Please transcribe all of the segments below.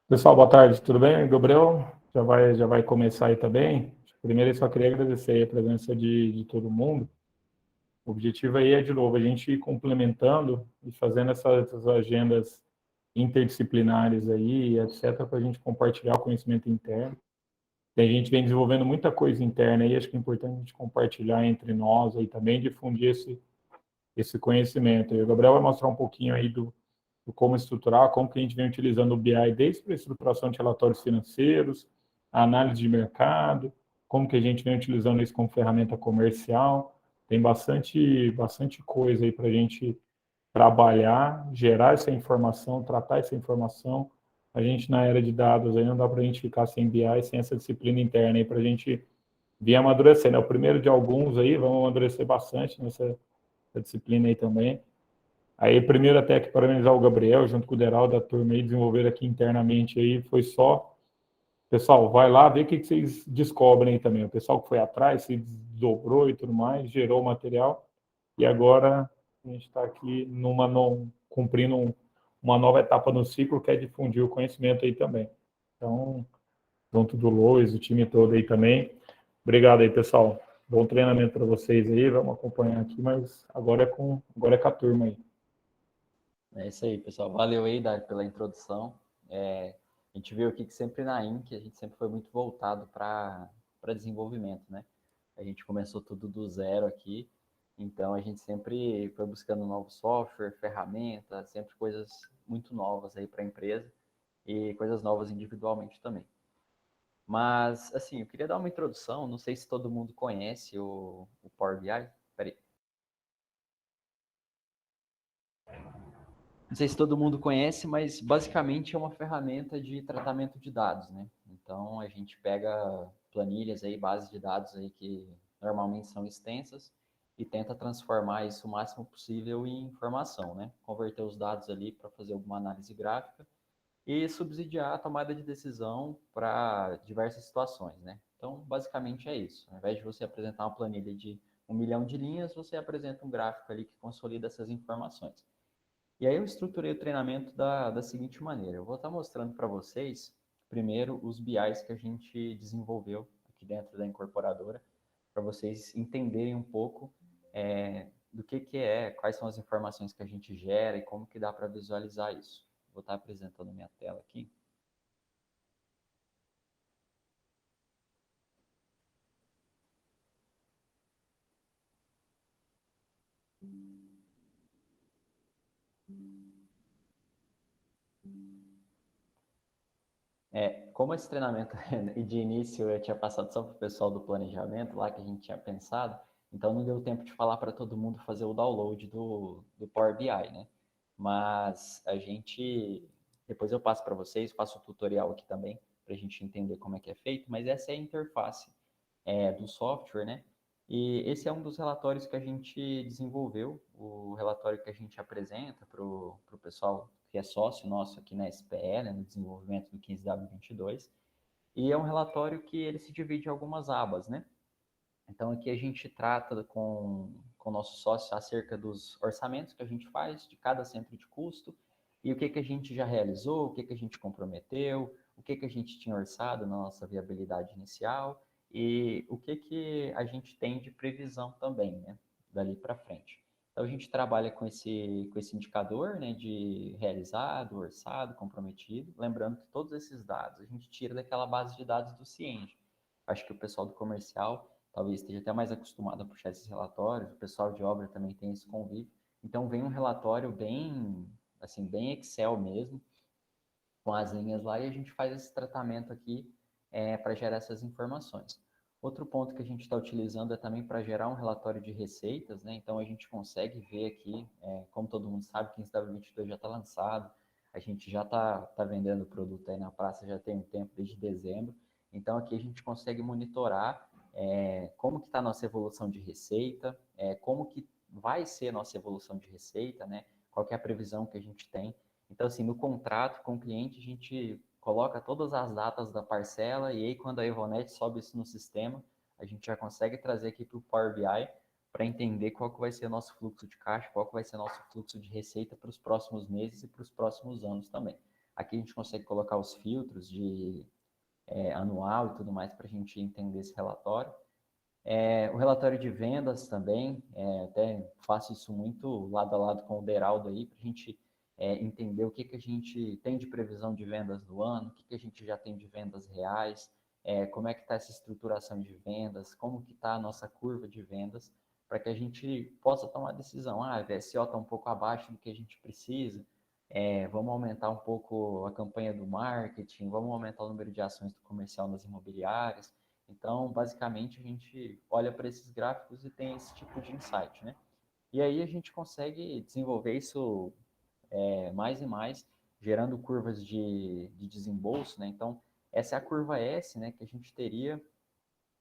Pessoal, boa tarde, tudo bem? Gabriel já vai começar aí também. Primeiro, eu só queria agradecer a presença de todo mundo. O objetivo aí é, de novo, a gente ir complementando e fazendo essas agendas interdisciplinares aí, etc., para a gente compartilhar o conhecimento interno. E a gente vem desenvolvendo muita coisa interna aí, acho que é importante a gente compartilhar entre nós aí também, difundir esse conhecimento. E o Gabriel vai mostrar um pouquinho aí do como estruturar, como que a gente vem utilizando o BI desde a estruturação de relatórios financeiros, a análise de mercado, como que a gente vem utilizando isso como ferramenta comercial. Tem bastante coisa aí para a gente trabalhar, gerar essa informação, tratar essa informação. A gente, na era de dados, aí não dá para a gente ficar sem BI, sem essa disciplina interna aí para a gente vir amadurecendo. É o primeiro de alguns aí, vamos amadurecer bastante nessa disciplina aí também. Aí, primeiro, até que parabenizar o Gabriel, junto com o Deral da turma aí, desenvolver aqui internamente aí, foi só. Pessoal, vai lá, vê o que vocês descobrem aí também. O pessoal que foi atrás, se desdobrou e tudo mais, gerou o material, e agora a gente está aqui cumprindo uma nova etapa no ciclo, que é difundir o conhecimento aí também. Então, junto do Lois, o time todo aí também. Obrigado aí, pessoal. Bom treinamento para vocês aí, vamos acompanhar aqui, mas agora é com a turma aí. É isso aí, pessoal. Valeu aí, Dário, pela introdução. A gente viu aqui que sempre na Inc. a gente sempre foi muito voltado para desenvolvimento, né? A gente começou tudo do zero aqui, então a gente sempre foi buscando novo software, ferramentas, sempre coisas muito novas aí para a empresa e coisas novas individualmente também. Mas, assim, eu queria dar uma introdução, não sei se todo mundo conhece o Power BI. Peraí. Não sei se todo mundo conhece, mas basicamente é uma ferramenta de tratamento de dados, né? Então a gente pega planilhas aí, bases de dados aí que normalmente são extensas e tenta transformar isso o máximo possível em informação, né? Converter os dados ali para fazer alguma análise gráfica e subsidiar a tomada de decisão para diversas situações, né? Então basicamente é isso. Ao invés de você apresentar uma planilha de 1 milhão de linhas, você apresenta um gráfico ali que consolida essas informações. E aí eu estruturei o treinamento da seguinte maneira. Eu vou estar mostrando para vocês, primeiro, os BIs que a gente desenvolveu aqui dentro da incorporadora, para vocês entenderem um pouco do que é, quais são as informações que a gente gera e como que dá para visualizar isso. Vou estar apresentando minha tela aqui. Como esse treinamento de início eu tinha passado só para o pessoal do planejamento, lá que a gente tinha pensado, então não deu tempo de falar para todo mundo fazer o download do Power BI, né? Mas a gente, depois eu passo para vocês, faço o tutorial aqui também, para a gente entender como é que é feito, mas essa é a interface do software, né? E esse é um dos relatórios que a gente desenvolveu, o relatório que a gente apresenta para o pessoal que é sócio nosso aqui na SPE, né, no desenvolvimento do 15W22, e é um relatório que ele se divide em algumas abas, né? Então aqui a gente trata com o nosso sócio acerca dos orçamentos que a gente faz de cada centro de custo e o que a gente já realizou, o que a gente comprometeu, o que a gente tinha orçado na nossa viabilidade inicial e o que a gente tem de previsão também, né, dali para frente. Então a gente trabalha com esse indicador, né, de realizado, orçado, comprometido, lembrando que todos esses dados a gente tira daquela base de dados do Cienge. Acho que o pessoal do comercial talvez esteja até mais acostumado a puxar esses relatórios, o pessoal de obra também tem esse convívio. Então vem um relatório bem, assim, bem Excel mesmo, com as linhas lá, e a gente faz esse tratamento aqui para gerar essas informações. Outro ponto que a gente está utilizando é também para gerar um relatório de receitas, né? Então a gente consegue ver aqui, como todo mundo sabe, 15W22 já está lançado, a gente já está vendendo o produto aí na praça já tem um tempo, desde dezembro. Então aqui a gente consegue monitorar como que está a nossa evolução de receita, como que vai ser a nossa evolução de receita, né? Qual que é a previsão que a gente tem. Então, assim, no contrato com o cliente, a gente coloca todas as datas da parcela e aí quando a Evonet sobe isso no sistema, a gente já consegue trazer aqui para o Power BI para entender qual que vai ser o nosso fluxo de caixa, qual que vai ser o nosso fluxo de receita para os próximos meses e para os próximos anos também. Aqui a gente consegue colocar os filtros de anual e tudo mais para a gente entender esse relatório. O relatório de vendas também, até faço isso muito lado a lado com o Deraldo aí, para a gente entender o que a gente tem de previsão de vendas do ano, o que a gente já tem de vendas reais, como é que está essa estruturação de vendas, como que está a nossa curva de vendas, para que a gente possa tomar a decisão. A VSO está um pouco abaixo do que a gente precisa, vamos aumentar um pouco a campanha do marketing, vamos aumentar o número de ações do comercial nas imobiliárias. Então, basicamente, a gente olha para esses gráficos e tem esse tipo de insight, né? E aí a gente consegue desenvolver isso mais e mais, gerando curvas de desembolso, né? Então, essa é a curva S, né, que a gente teria,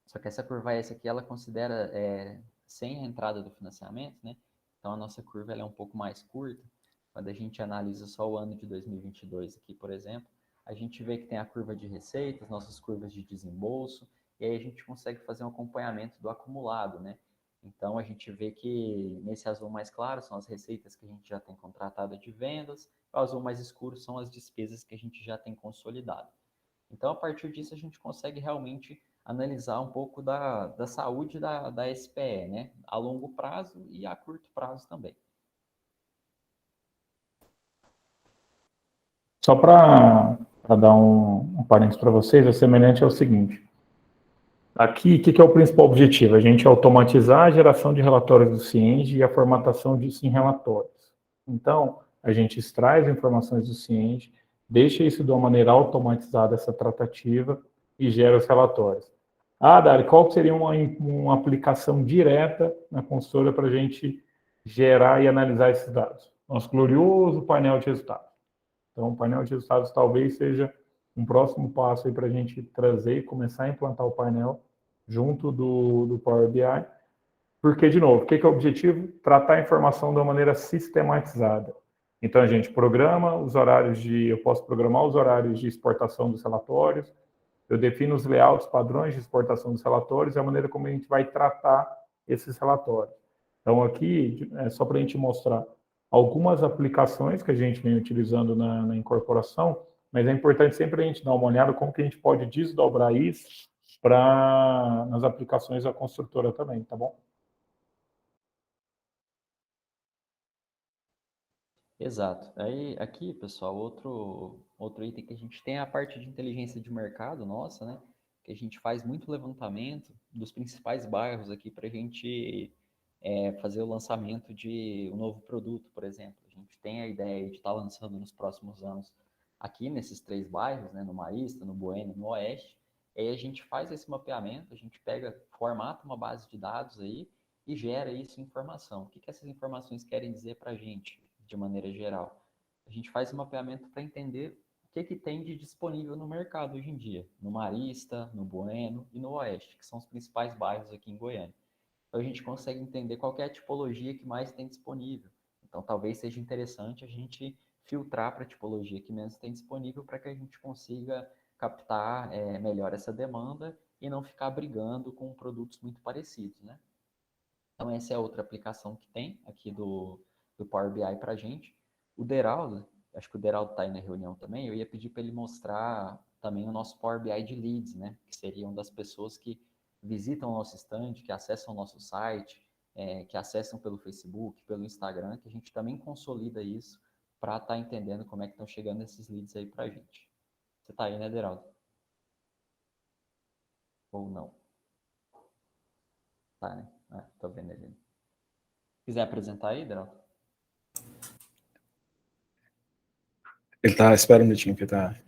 só que essa curva S aqui, ela considera sem a entrada do financiamento, né? Então, a nossa curva ela é um pouco mais curta. Quando a gente analisa só o ano de 2022 aqui, por exemplo, a gente vê que tem a curva de receitas, nossas curvas de desembolso, e aí a gente consegue fazer um acompanhamento do acumulado, né? Então, a gente vê que nesse azul mais claro são as receitas que a gente já tem contratado de vendas, o azul mais escuro são as despesas que a gente já tem consolidado. Então, a partir disso, a gente consegue realmente analisar um pouco da saúde da SPE, né? A longo prazo e a curto prazo também. Só para dar um parênteses para vocês, o semelhante é o seguinte. Aqui, o que é o principal objetivo? A gente automatizar a geração de relatórios do Cienge e a formatação disso em relatórios. Então, a gente extrai as informações do Cienge, deixa isso de uma maneira automatizada, essa tratativa, e gera os relatórios. Dari, qual seria uma aplicação direta na consultora para a gente gerar e analisar esses dados? Nosso glorioso painel de resultados. Então, o painel de resultados talvez seja um próximo passo para a gente trazer e começar a implantar o painel junto do Power BI. Porque, de novo, o que é o objetivo? Tratar a informação de uma maneira sistematizada. Então, a gente programa os horários eu posso programar os horários de exportação dos relatórios, eu defino os layouts, padrões de exportação dos relatórios e a maneira como a gente vai tratar esses relatórios. Então, aqui, só para a gente mostrar algumas aplicações que a gente vem utilizando na incorporação, mas é importante sempre a gente dar uma olhada como que a gente pode desdobrar isso nas aplicações da construtora também, tá bom? Exato. Aí, aqui, pessoal, outro item que a gente tem é a parte de inteligência de mercado nossa, né? Que a gente faz muito levantamento dos principais bairros aqui para a gente fazer o lançamento de um novo produto, por exemplo. A gente tem a ideia de estar lançando nos próximos anos aqui nesses 3 bairros, né? No Marista, no Bueno, no Oeste. E aí a gente faz esse mapeamento, a gente formata uma base de dados aí e gera isso em informação. O que essas informações querem dizer para a gente? De maneira geral. A gente faz um mapeamento para entender o que tem de disponível no mercado hoje em dia, no Marista, no Bueno e no Oeste, que são os principais bairros aqui em Goiânia. Então a gente consegue entender qual é a tipologia que mais tem disponível. Então talvez seja interessante a gente filtrar para a tipologia que menos tem disponível para que a gente consiga captar melhor essa demanda e não ficar brigando com produtos muito parecidos, né? Então essa é outra aplicação que tem aqui do Power BI para a gente. O Deraldo, acho que o Deraldo está aí na reunião também, eu ia pedir para ele mostrar também o nosso Power BI de leads, né? Que seriam das pessoas que visitam o nosso stand, que acessam o nosso site, que acessam pelo Facebook, pelo Instagram, que a gente também consolida isso para estar entendendo como é que estão chegando esses leads aí para a gente. Você está aí, né, Deraldo? Ou não? Tá, né? Tô vendo ele. Quiser apresentar aí, Deraldo? Ele tá, espera um minutinho que tá.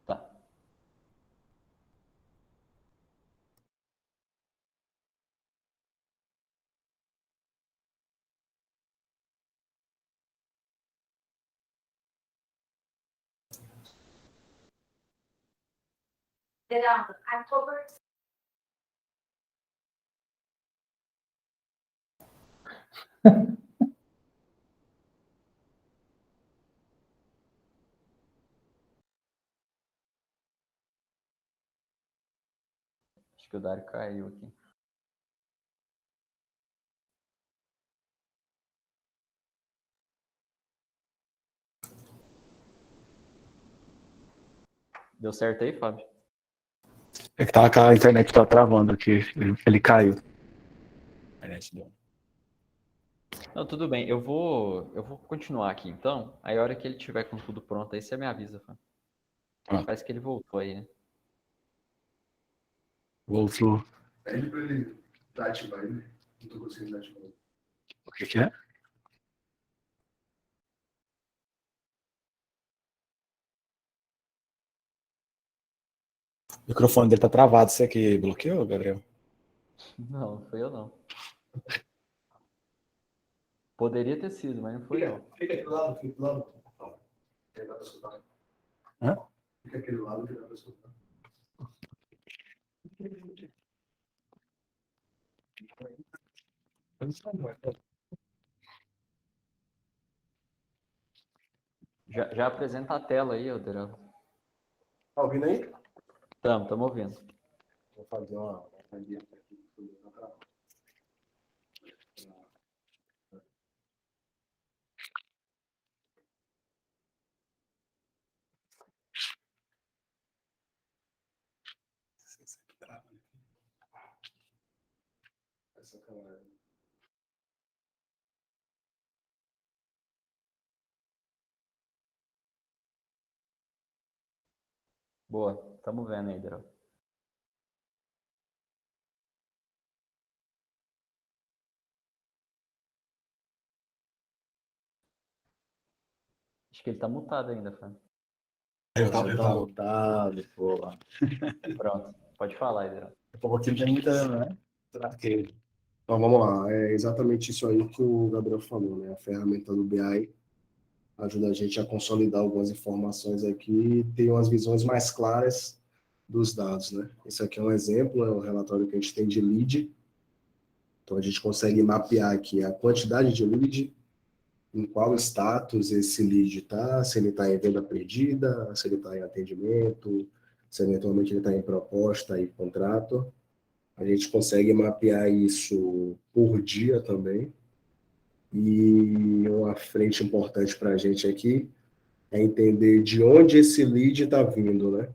Tá. October. Acho que o Dário caiu aqui. Deu certo aí, Fábio? É que a internet tá travando aqui. Ele caiu. A internet deu. Não, tudo bem. Eu vou continuar aqui então. Aí a hora que ele tiver com tudo pronto aí, você me avisa, Fábio. Ah. Parece que ele voltou aí, né? Voltou. Pede pra ele dar ativar ele. Não tô conseguindo dar ativar ele. O que é? O microfone dele tá travado. Você que bloqueou, Gabriel? Não, não foi eu não. Poderia ter sido, mas não foi eu. Fica aqui do lado, fica do lado. Aí dá pra escutar. Hã? Fica aqui do lado que dá pra escutar. Já apresenta a tela aí, Alderano. Tá ouvindo aí? Estamos ouvindo. Vou fazer uma dieta aqui. Tá travado. Essa câmera. Boa, estamos vendo aí, Alderano. Acho que ele tá mutado ainda, Fábio. Eu Tá tava. mutado, pô. Pronto, pode falar, Alderano. Um pouquinho tem muita, né? Traqueiro. Então vamos lá. É exatamente isso aí que o Gabriel falou, né? A ferramenta do BI ajuda a gente a consolidar algumas informações aqui e ter umas visões mais claras dos dados, né? Esse aqui é um exemplo, é um relatório que a gente tem de lead. Então, a gente consegue mapear aqui a quantidade de lead, em qual status esse lead está, se ele está em venda perdida, se ele está em atendimento, se eventualmente ele está em proposta e contrato. A gente consegue mapear isso por dia também. E uma frente importante para a gente aqui é entender de onde esse lead está vindo, né?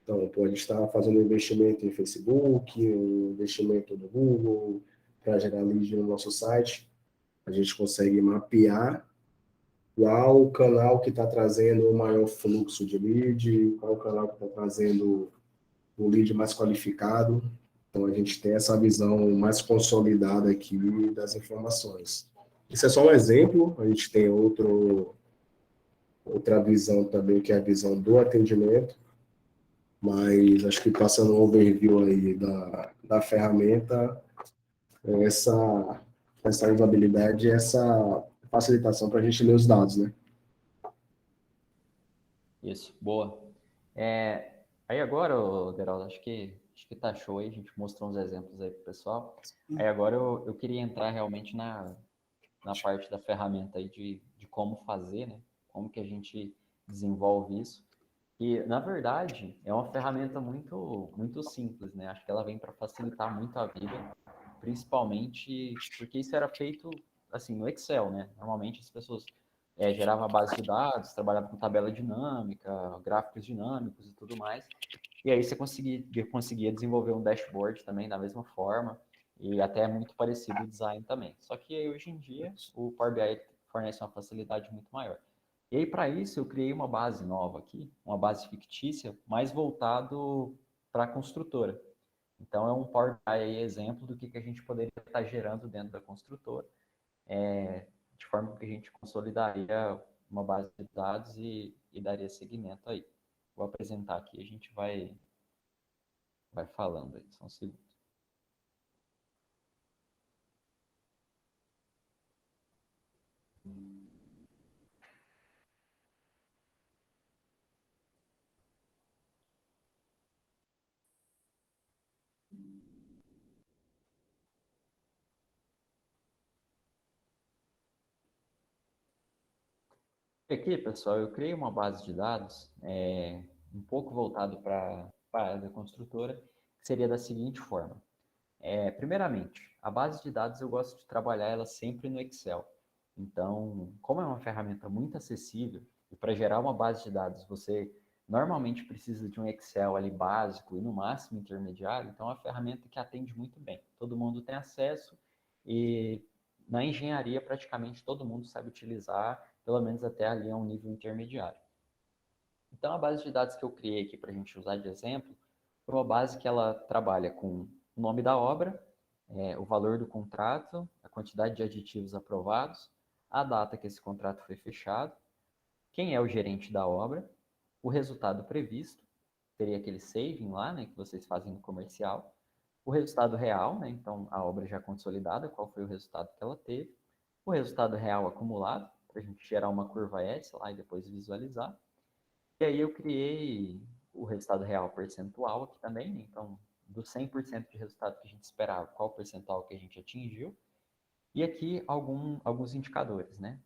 Então, pode estar fazendo um investimento em Facebook, um investimento no Google, para gerar lead no nosso site. A gente consegue mapear qual o canal que está trazendo o maior fluxo de lead, qual o canal que está trazendo o lead mais qualificado. Então, a gente tem essa visão mais consolidada aqui das informações. Isso é só um exemplo, a gente tem outra visão também, que é a visão do atendimento, mas acho que passando um overview aí da ferramenta, essa usabilidade, essa facilitação para a gente ler os dados, né? Isso, boa. Aí agora, Deraldo, acho que tá show aí, a gente mostrou uns exemplos aí pro pessoal. Aí agora eu queria entrar realmente na parte da ferramenta aí de como fazer, né? Como que a gente desenvolve isso. E, na verdade, é uma ferramenta muito, muito simples, né? Acho que ela vem para facilitar muito a vida, principalmente porque isso era feito, assim, no Excel, né? Normalmente as pessoas geravam a base de dados, trabalhavam com tabela dinâmica, gráficos dinâmicos e tudo mais. E aí você conseguia desenvolver um dashboard também da mesma forma, e até é muito parecido o design também. Só que aí, hoje em dia, o Power BI fornece uma facilidade muito maior. E aí, para isso, eu criei uma base nova aqui, uma base fictícia, mais voltado para a construtora. Então, é um Power BI aí, exemplo do que a gente poderia estar gerando dentro da construtora, de forma que a gente consolidaria uma base de dados e daria seguimento aí. Vou apresentar aqui, a gente vai falando aí, só um segundo. Aqui, pessoal, eu criei uma base de dados um pouco voltado para a área da construtora, que seria da seguinte forma. Primeiramente, a base de dados eu gosto de trabalhar ela sempre no Excel. Então, como é uma ferramenta muito acessível, e para gerar uma base de dados você normalmente precisa de um Excel ali básico e no máximo intermediário, então é uma ferramenta que atende muito bem. Todo mundo tem acesso e na engenharia praticamente todo mundo sabe utilizar, pelo menos até ali a um nível intermediário. Então a base de dados que eu criei aqui para a gente usar de exemplo foi uma base que ela trabalha com o nome da obra, o valor do contrato, a quantidade de aditivos aprovados, a data que esse contrato foi fechado, quem é o gerente da obra, o resultado previsto, seria aquele saving lá, né, que vocês fazem no comercial, o resultado real, né, então a obra já consolidada, qual foi o resultado que ela teve, o resultado real acumulado, para a gente gerar uma curva S lá e depois visualizar. E aí eu criei o resultado real percentual aqui também, né, então do 100% de resultado que a gente esperava, qual percentual que a gente atingiu, e aqui alguns indicadores, né?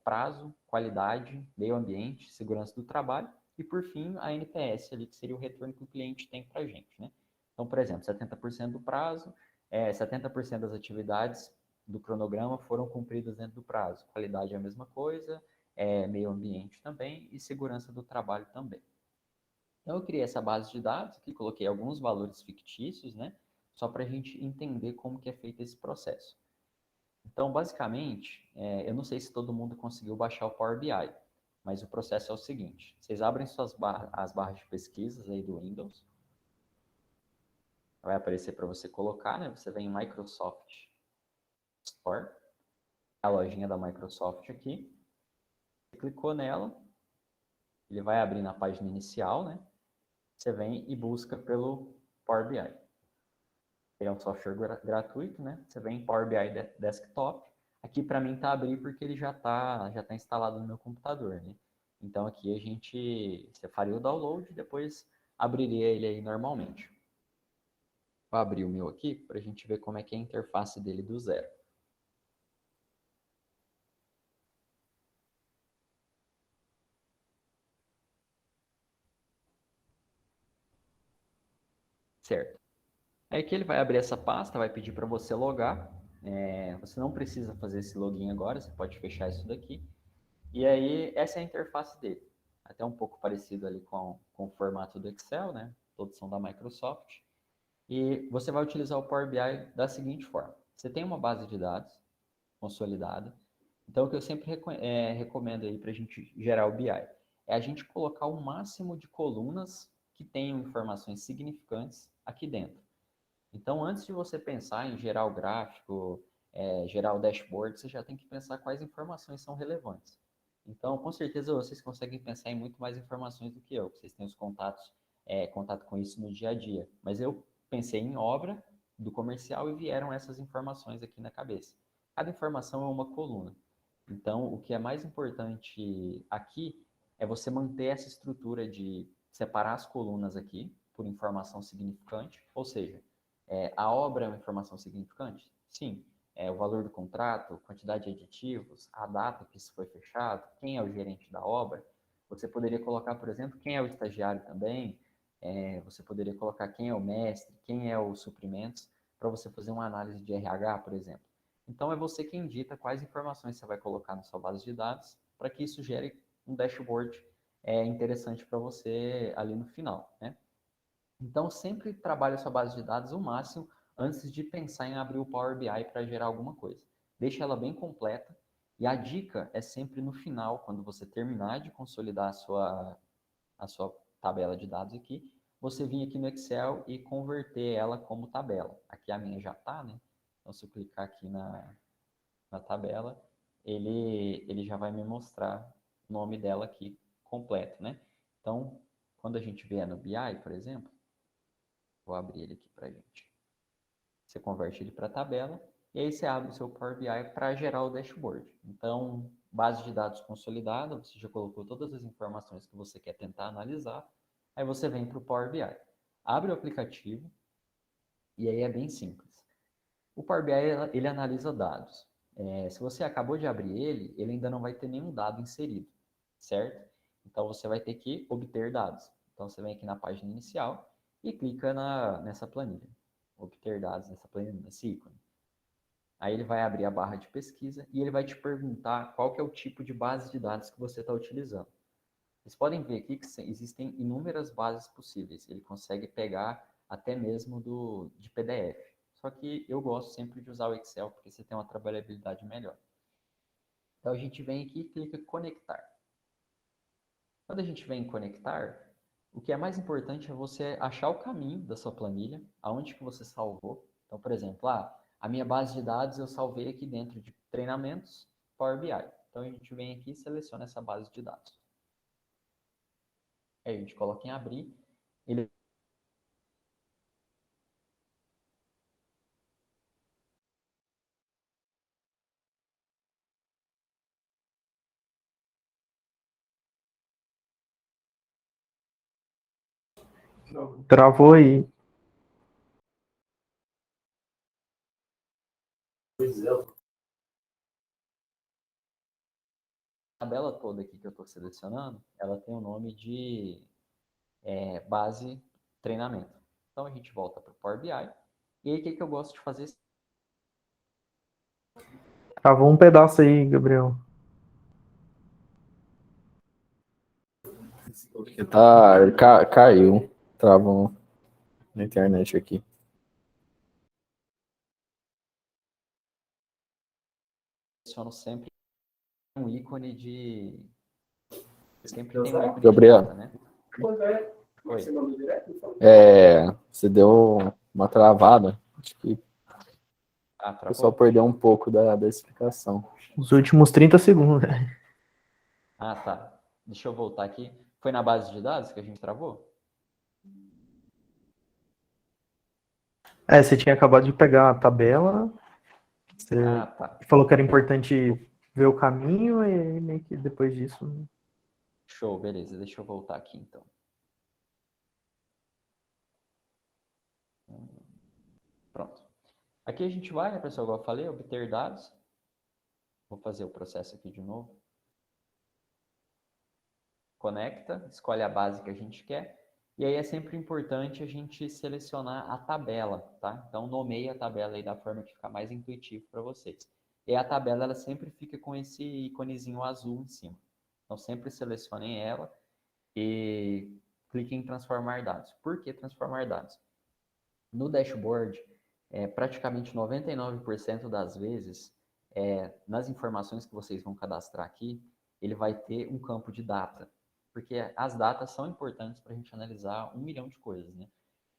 Prazo, qualidade, meio ambiente, segurança do trabalho e, por fim, a NPS ali, que seria o retorno que o cliente tem para a gente, né? Então, por exemplo, 70% do prazo, 70% das atividades do cronograma foram cumpridas dentro do prazo. Qualidade é a mesma coisa, meio ambiente também e segurança do trabalho também. Então, eu criei essa base de dados aqui, coloquei alguns valores fictícios, né? Só para a gente entender como que é feito esse processo. Então, basicamente, eu não sei se todo mundo conseguiu baixar o Power BI, mas o processo é o seguinte: vocês abrem as barras de pesquisas aí do Windows, vai aparecer para você colocar, né? Você vem em Microsoft Store, a lojinha da Microsoft aqui, você clicou nela, ele vai abrir na página inicial, né? Você vem e busca pelo Power BI. Ele é um software gratuito, né? Você vem em Power BI Desktop. Aqui para mim tá abrir porque ele já tá instalado no meu computador, né? Então aqui você faria o download e depois abriria ele aí normalmente. Vou abrir o meu aqui para a gente ver como é que é a interface dele do zero. Certo. Aí que ele vai abrir essa pasta, vai pedir para você logar. Você não precisa fazer esse login agora, você pode fechar isso daqui. E aí, essa é a interface dele. Até um pouco parecido ali com o formato do Excel, né? Todos são da Microsoft. E você vai utilizar o Power BI da seguinte forma. Você tem uma base de dados consolidada. Então, o que eu sempre recomendo aí para a gente gerar o BI é a gente colocar o máximo de colunas que tenham informações significantes aqui dentro. Então, antes de você pensar em gerar o gráfico, gerar o dashboard, você já tem que pensar quais informações são relevantes. Então, com certeza, vocês conseguem pensar em muito mais informações do que eu. Vocês têm os contato com isso no dia a dia. Mas eu pensei em obra do comercial e vieram essas informações aqui na cabeça. Cada informação é uma coluna. Então, o que é mais importante aqui é você manter essa estrutura de separar as colunas aqui por informação significante, ou seja, a obra é uma informação significante? Sim. O valor do contrato, quantidade de aditivos, a data que isso foi fechado, quem é o gerente da obra. Você poderia colocar, por exemplo, quem é o estagiário também. Você poderia colocar quem é o mestre, quem é os suprimentos, para você fazer uma análise de RH, por exemplo. Então, é você quem dita quais informações você vai colocar na sua base de dados para que isso gere um dashboard interessante para você ali no final, né? Então, sempre trabalhe a sua base de dados o máximo antes de pensar em abrir o Power BI para gerar alguma coisa. Deixe ela bem completa e a dica é sempre no final, quando você terminar de consolidar a sua tabela de dados aqui, você vir aqui no Excel e converter ela como tabela. Aqui a minha já está, né? Então, se eu clicar aqui na tabela, ele já vai me mostrar o nome dela aqui completo, né? Então, quando a gente vier no BI, por exemplo, vou abrir ele aqui para a gente. Você converte ele para a tabela e aí você abre o seu Power BI para gerar o dashboard. Então, base de dados consolidada, você já colocou todas as informações que você quer tentar analisar, aí você vem para o Power BI. Abre o aplicativo e aí é bem simples. O Power BI, ele analisa dados. Se você acabou de abrir ele ainda não vai ter nenhum dado inserido, certo? Então, você vai ter que obter dados. Então, você vem aqui na página inicial e clica nessa planilha. Obter dados nessa planilha, nesse ícone. Aí ele vai abrir a barra de pesquisa e ele vai te perguntar qual que é o tipo de base de dados que você está utilizando. Vocês podem ver aqui que existem inúmeras bases possíveis. Ele consegue pegar até mesmo de PDF. Só que eu gosto sempre de usar o Excel, porque você tem uma trabalhabilidade melhor. Então, a gente vem aqui e clica em conectar. Quando a gente vem em conectar, o que é mais importante é você achar o caminho da sua planilha, aonde que você salvou. Então, por exemplo, a minha base de dados eu salvei aqui dentro de treinamentos Power BI. Então, a gente vem aqui e seleciona essa base de dados. Aí a gente coloca em abrir. Ele Travou aí. a tabela toda aqui que eu estou selecionando, ela tem o nome de base treinamento. Então, a gente volta para o Power BI. E aí, o que eu gosto de fazer? Travou um pedaço aí, Gabriel. Porque tá, caiu. Travou na internet aqui. Seleciono sempre um ícone de... Sempre tem um ícone Gabriel. de data, né? Oi. Você deu uma travada. Acho que Ah, o pessoal travou? perdeu um pouco da explicação. Os últimos 30 segundos. Né? Ah, tá. Deixa eu voltar aqui. Foi na base de dados que a gente travou? Você tinha acabado de pegar a tabela. Você Ah, tá. falou que era importante ver o caminho e meio que depois disso. Show, beleza. Deixa eu voltar aqui, então. Pronto. Aqui a gente vai, né, pessoal, igual eu falei, obter dados. Vou fazer o processo aqui de novo. Conecta, escolhe a base que a gente quer. E aí é sempre importante a gente selecionar a tabela, tá? Então, nomeie a tabela aí da forma que ficar mais intuitivo para vocês. E a tabela, ela sempre fica com esse íconezinho azul em cima. Então, sempre selecionem ela e clique em transformar dados. Por que transformar dados? No dashboard, praticamente 99% das vezes, nas informações que vocês vão cadastrar aqui, ele vai ter um campo de data, porque as datas são importantes para a gente analisar 1 milhão de coisas, né?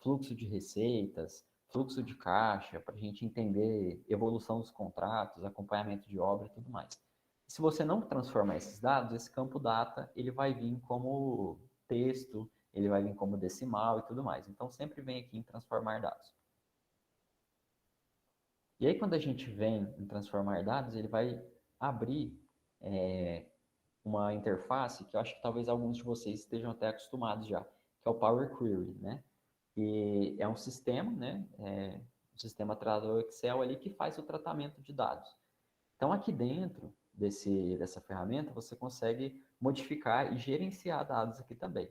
Fluxo de receitas, fluxo de caixa, para a gente entender evolução dos contratos, acompanhamento de obra e tudo mais. Se você não transformar esses dados, esse campo data, ele vai vir como texto, ele vai vir como decimal e tudo mais. Então, sempre vem aqui em transformar dados. E aí, quando a gente vem em transformar dados, ele vai abrir uma interface que eu acho que talvez alguns de vocês estejam até acostumados já, que é o Power Query, né? E é um sistema, né? Um sistema atrelado ao Excel ali que faz o tratamento de dados. Então, aqui dentro dessa ferramenta, você consegue modificar e gerenciar dados aqui também.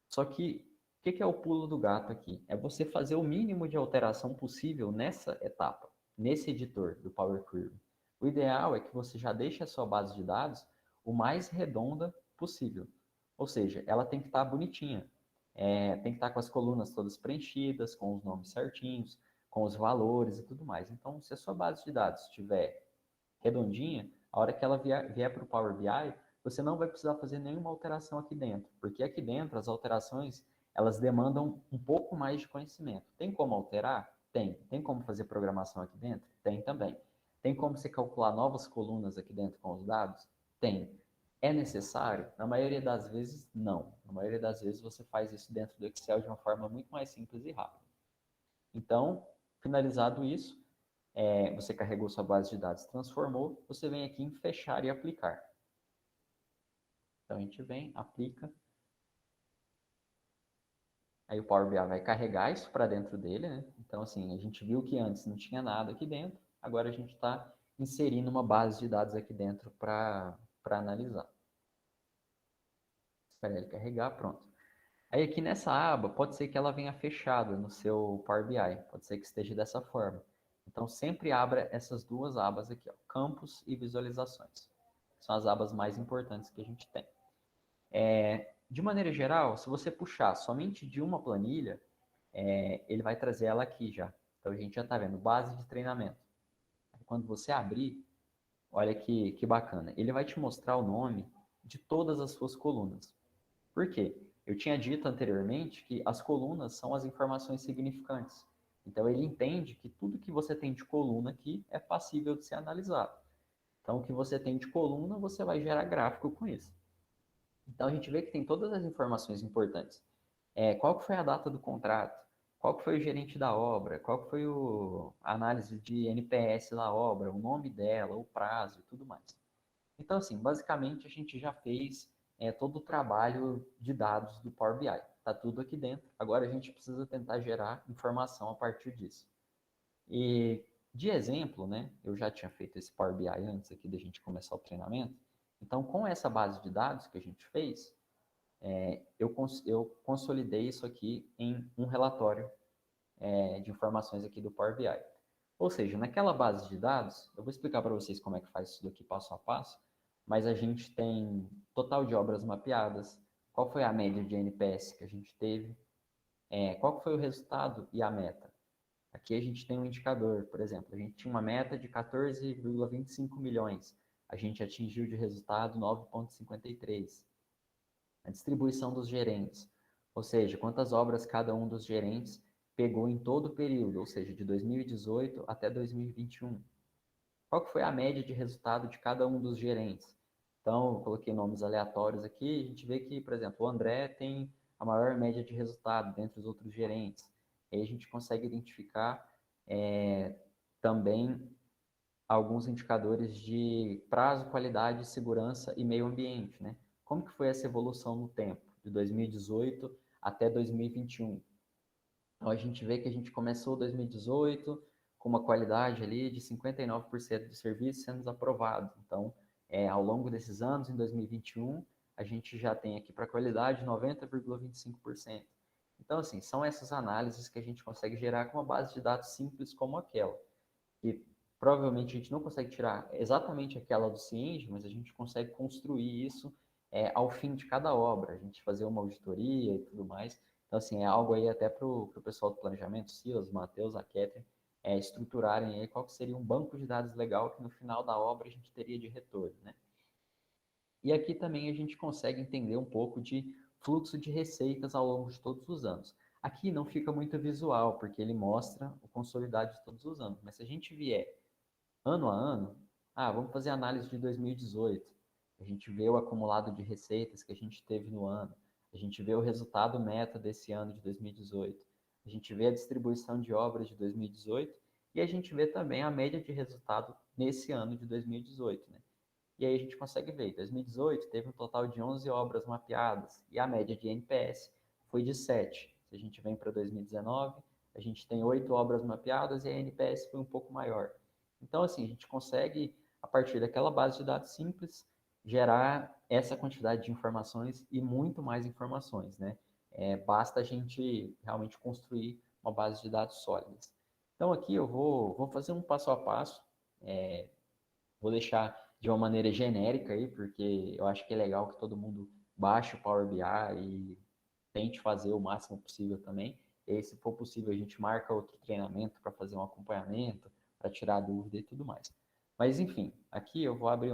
Só que, o que é o pulo do gato aqui? É você fazer o mínimo de alteração possível nessa etapa, nesse editor do Power Query. O ideal é que você já deixe a sua base de dados o mais redonda possível. Ou seja, ela tem que estar bonitinha. Tem que estar com as colunas todas preenchidas, com os nomes certinhos, com os valores e tudo mais. Então, se a sua base de dados estiver redondinha, a hora que ela vier para o Power BI, você não vai precisar fazer nenhuma alteração aqui dentro, porque aqui dentro as alterações, elas demandam um pouco mais de conhecimento. Tem como alterar? Tem. Tem como fazer programação aqui dentro? Tem também. Tem como você calcular novas colunas aqui dentro com os dados? Tem. É necessário? Na maioria das vezes, não. Na maioria das vezes você faz isso dentro do Excel de uma forma muito mais simples e rápida. Então, finalizado isso, você carregou sua base de dados, transformou, você vem aqui em fechar e aplicar. Então, a gente vem, aplica. Aí o Power BI vai carregar isso para dentro dele, né? Então, assim, a gente viu que antes não tinha nada aqui dentro, agora a gente está inserindo uma base de dados aqui dentro para analisar. Espera ele carregar, pronto. Aí aqui nessa aba, pode ser que ela venha fechada no seu Power BI, pode ser que esteja dessa forma. Então, sempre abra essas duas abas aqui, ó, campos e visualizações. São as abas mais importantes que a gente tem. De maneira geral, se você puxar somente de uma planilha, ele vai trazer ela aqui já. Então, a gente já está vendo base de treinamento. Quando você abrir, olha que bacana. Ele vai te mostrar o nome de todas as suas colunas. Por quê? Eu tinha dito anteriormente que as colunas são as informações significantes. Então, ele entende que tudo que você tem de coluna aqui é passível de ser analisado. Então, o que você tem de coluna, você vai gerar gráfico com isso. Então, a gente vê que tem todas as informações importantes. Qual que foi a data do contrato? Qual que foi o gerente da obra? Qual que foi a análise de NPS da obra? O nome dela, o prazo e tudo mais. Então, assim, basicamente a gente já fez todo o trabalho de dados do Power BI. Está tudo aqui dentro. Agora a gente precisa tentar gerar informação a partir disso. E de exemplo, né, eu já tinha feito esse Power BI antes aqui da gente começar o treinamento. Então, com essa base de dados que a gente fez, eu consolidei isso aqui em um relatório de informações aqui do Power BI. Ou seja, naquela base de dados, eu vou explicar para vocês como é que faz isso daqui passo a passo, mas a gente tem total de obras mapeadas, qual foi a média de NPS que a gente teve, qual foi o resultado e a meta. Aqui a gente tem um indicador, por exemplo, a gente tinha uma meta de 14,25 milhões, a gente atingiu de resultado 9,53. A distribuição dos gerentes, ou seja, quantas obras cada um dos gerentes pegou em todo o período, ou seja, de 2018 até 2021. Qual que foi a média de resultado de cada um dos gerentes? Então, eu coloquei nomes aleatórios aqui, a gente vê que, por exemplo, o André tem a maior média de resultado dentre os outros gerentes. Aí a gente consegue identificar também alguns indicadores de prazo, qualidade, segurança e meio ambiente, né? Como que foi essa evolução no tempo, de 2018 até 2021? Então, a gente vê que a gente começou 2018 com uma qualidade ali de 59% de serviços sendo aprovados. Então, ao longo desses anos, em 2021, a gente já tem aqui para a qualidade 90,25%. Então, assim, são essas análises que a gente consegue gerar com uma base de dados simples como aquela. E provavelmente a gente não consegue tirar exatamente aquela do Cienge, mas a gente consegue construir isso ao fim de cada obra, a gente fazer uma auditoria e tudo mais. Então, assim, é algo aí até para o pessoal do planejamento, Silas, Matheus, a Catherine, estruturarem aí qual que seria um banco de dados legal que no final da obra a gente teria de retorno, né? E aqui também a gente consegue entender um pouco de fluxo de receitas ao longo de todos os anos. Aqui não fica muito visual, porque ele mostra o consolidado de todos os anos, mas se a gente vier ano a ano, vamos fazer análise de 2018, a gente vê o acumulado de receitas que a gente teve no ano, a gente vê o resultado meta desse ano de 2018, a gente vê a distribuição de obras de 2018 e a gente vê também a média de resultado nesse ano de 2018, né? E aí a gente consegue ver, em 2018 teve um total de 11 obras mapeadas e a média de NPS foi de 7. Se a gente vem para 2019, a gente tem 8 obras mapeadas e a NPS foi um pouco maior. Então, assim, a gente consegue, a partir daquela base de dados simples, gerar essa quantidade de informações e muito mais informações, né? Basta a gente realmente construir uma base de dados sólidas. Então, aqui eu vou fazer um passo a passo, vou deixar de uma maneira genérica aí, porque eu acho que é legal que todo mundo baixe o Power BI e tente fazer o máximo possível também. E aí, se for possível, a gente marca outro treinamento para fazer um acompanhamento, para tirar dúvida e tudo mais. Mas, enfim, aqui eu vou abrir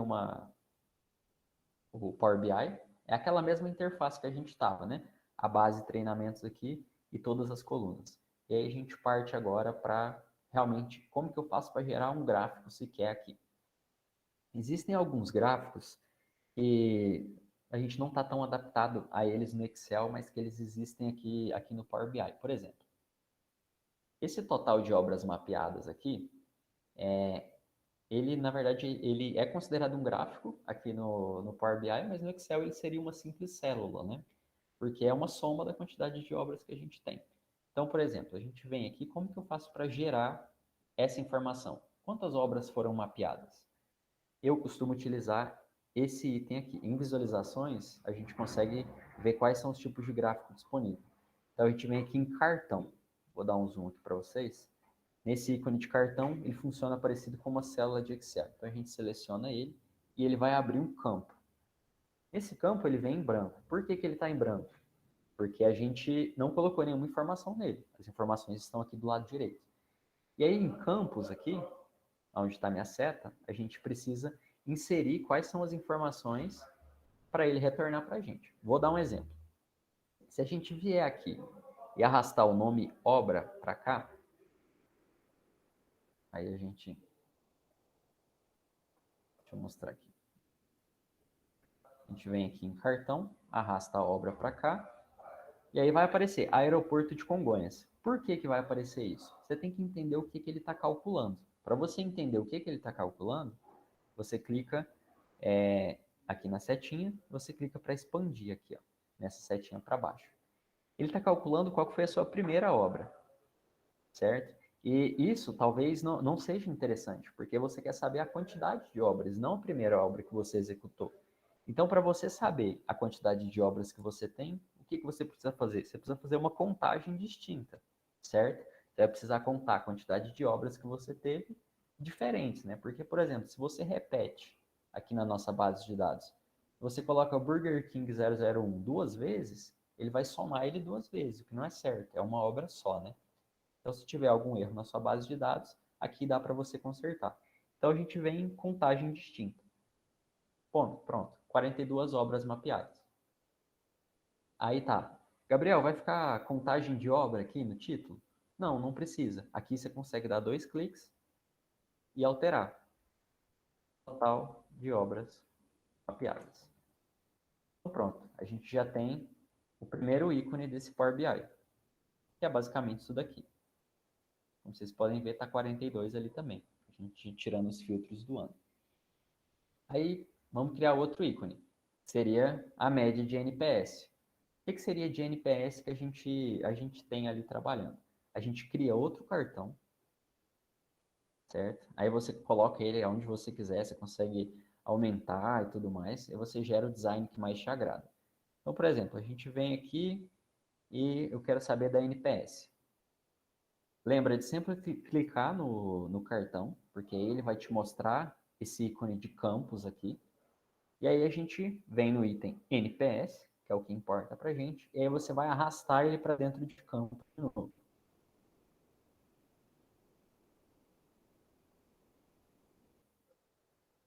o Power BI. É aquela mesma interface que a gente estava, né? A base de treinamentos aqui e todas as colunas. E aí a gente parte agora para realmente como que eu faço para gerar um gráfico sequer aqui. Existem alguns gráficos que a gente não está tão adaptado a eles no Excel, mas que eles existem aqui no Power BI. Por exemplo, esse total de obras mapeadas aqui, ele, na verdade, ele é considerado um gráfico aqui no Power BI, mas no Excel ele seria uma simples célula, né? Porque é uma soma da quantidade de obras que a gente tem. Então, por exemplo, a gente vem aqui, como que eu faço para gerar essa informação? Quantas obras foram mapeadas? Eu costumo utilizar esse item aqui. Em visualizações, a gente consegue ver quais são os tipos de gráfico disponíveis. Então, a gente vem aqui em cartão. Vou dar um zoom aqui para vocês. Nesse ícone de cartão, ele funciona parecido com uma célula de Excel. Então, a gente seleciona ele e ele vai abrir um campo. Esse campo ele vem em branco. Por que que ele está em branco? Porque a gente não colocou nenhuma informação nele. As informações estão aqui do lado direito. E aí em campos aqui, onde está minha seta, a gente precisa inserir quais são as informações para ele retornar para a gente. Vou dar um exemplo. Se a gente vier aqui e arrastar o nome obra para cá, aí a gente... Deixa eu mostrar aqui. A gente vem aqui em cartão, arrasta a obra para cá, e aí vai aparecer Aeroporto de Congonhas. Por que que vai aparecer isso? Você tem que entender o que que ele está calculando. Para você entender o que que ele está calculando, você clica aqui na setinha, você clica para expandir aqui, ó, nessa setinha para baixo. Ele está calculando qual que foi a sua primeira obra, certo? E isso talvez não seja interessante, porque você quer saber a quantidade de obras, não a primeira obra que você executou. Então, para você saber a quantidade de obras que você tem, o que que você precisa fazer? Você precisa fazer uma contagem distinta, certo? Você vai precisar contar a quantidade de obras que você teve diferentes, né? Porque, por exemplo, se você repete aqui na nossa base de dados, você coloca o Burger King 001 duas vezes, ele vai somar ele duas vezes, o que não é certo, é uma obra só, né? Então, se tiver algum erro na sua base de dados, aqui dá para você consertar. Então, a gente vem em contagem distinta. Bom, pronto, 42 obras mapeadas. Aí tá. Gabriel, vai ficar contagem de obra aqui no título? Não, não precisa. Aqui você consegue dar 2 cliques e alterar o total de obras mapeadas. Então, pronto, a gente já tem o primeiro ícone desse Power BI, que é basicamente isso daqui. Como vocês podem ver, está 42 ali também, a gente tirando os filtros do ano. Aí, vamos criar outro ícone, seria a média de NPS. O que seria de NPS que a gente tem ali trabalhando? A gente cria outro cartão, certo? Aí você coloca ele onde você quiser, você consegue aumentar e tudo mais, e você gera o design que mais te agrada. Então, por exemplo, a gente vem aqui e eu quero saber da NPS. Lembra de sempre clicar no cartão, porque ele vai te mostrar esse ícone de campos aqui. E aí a gente vem no item NPS, que é o que importa pra gente, e aí você vai arrastar ele para dentro de campo de novo.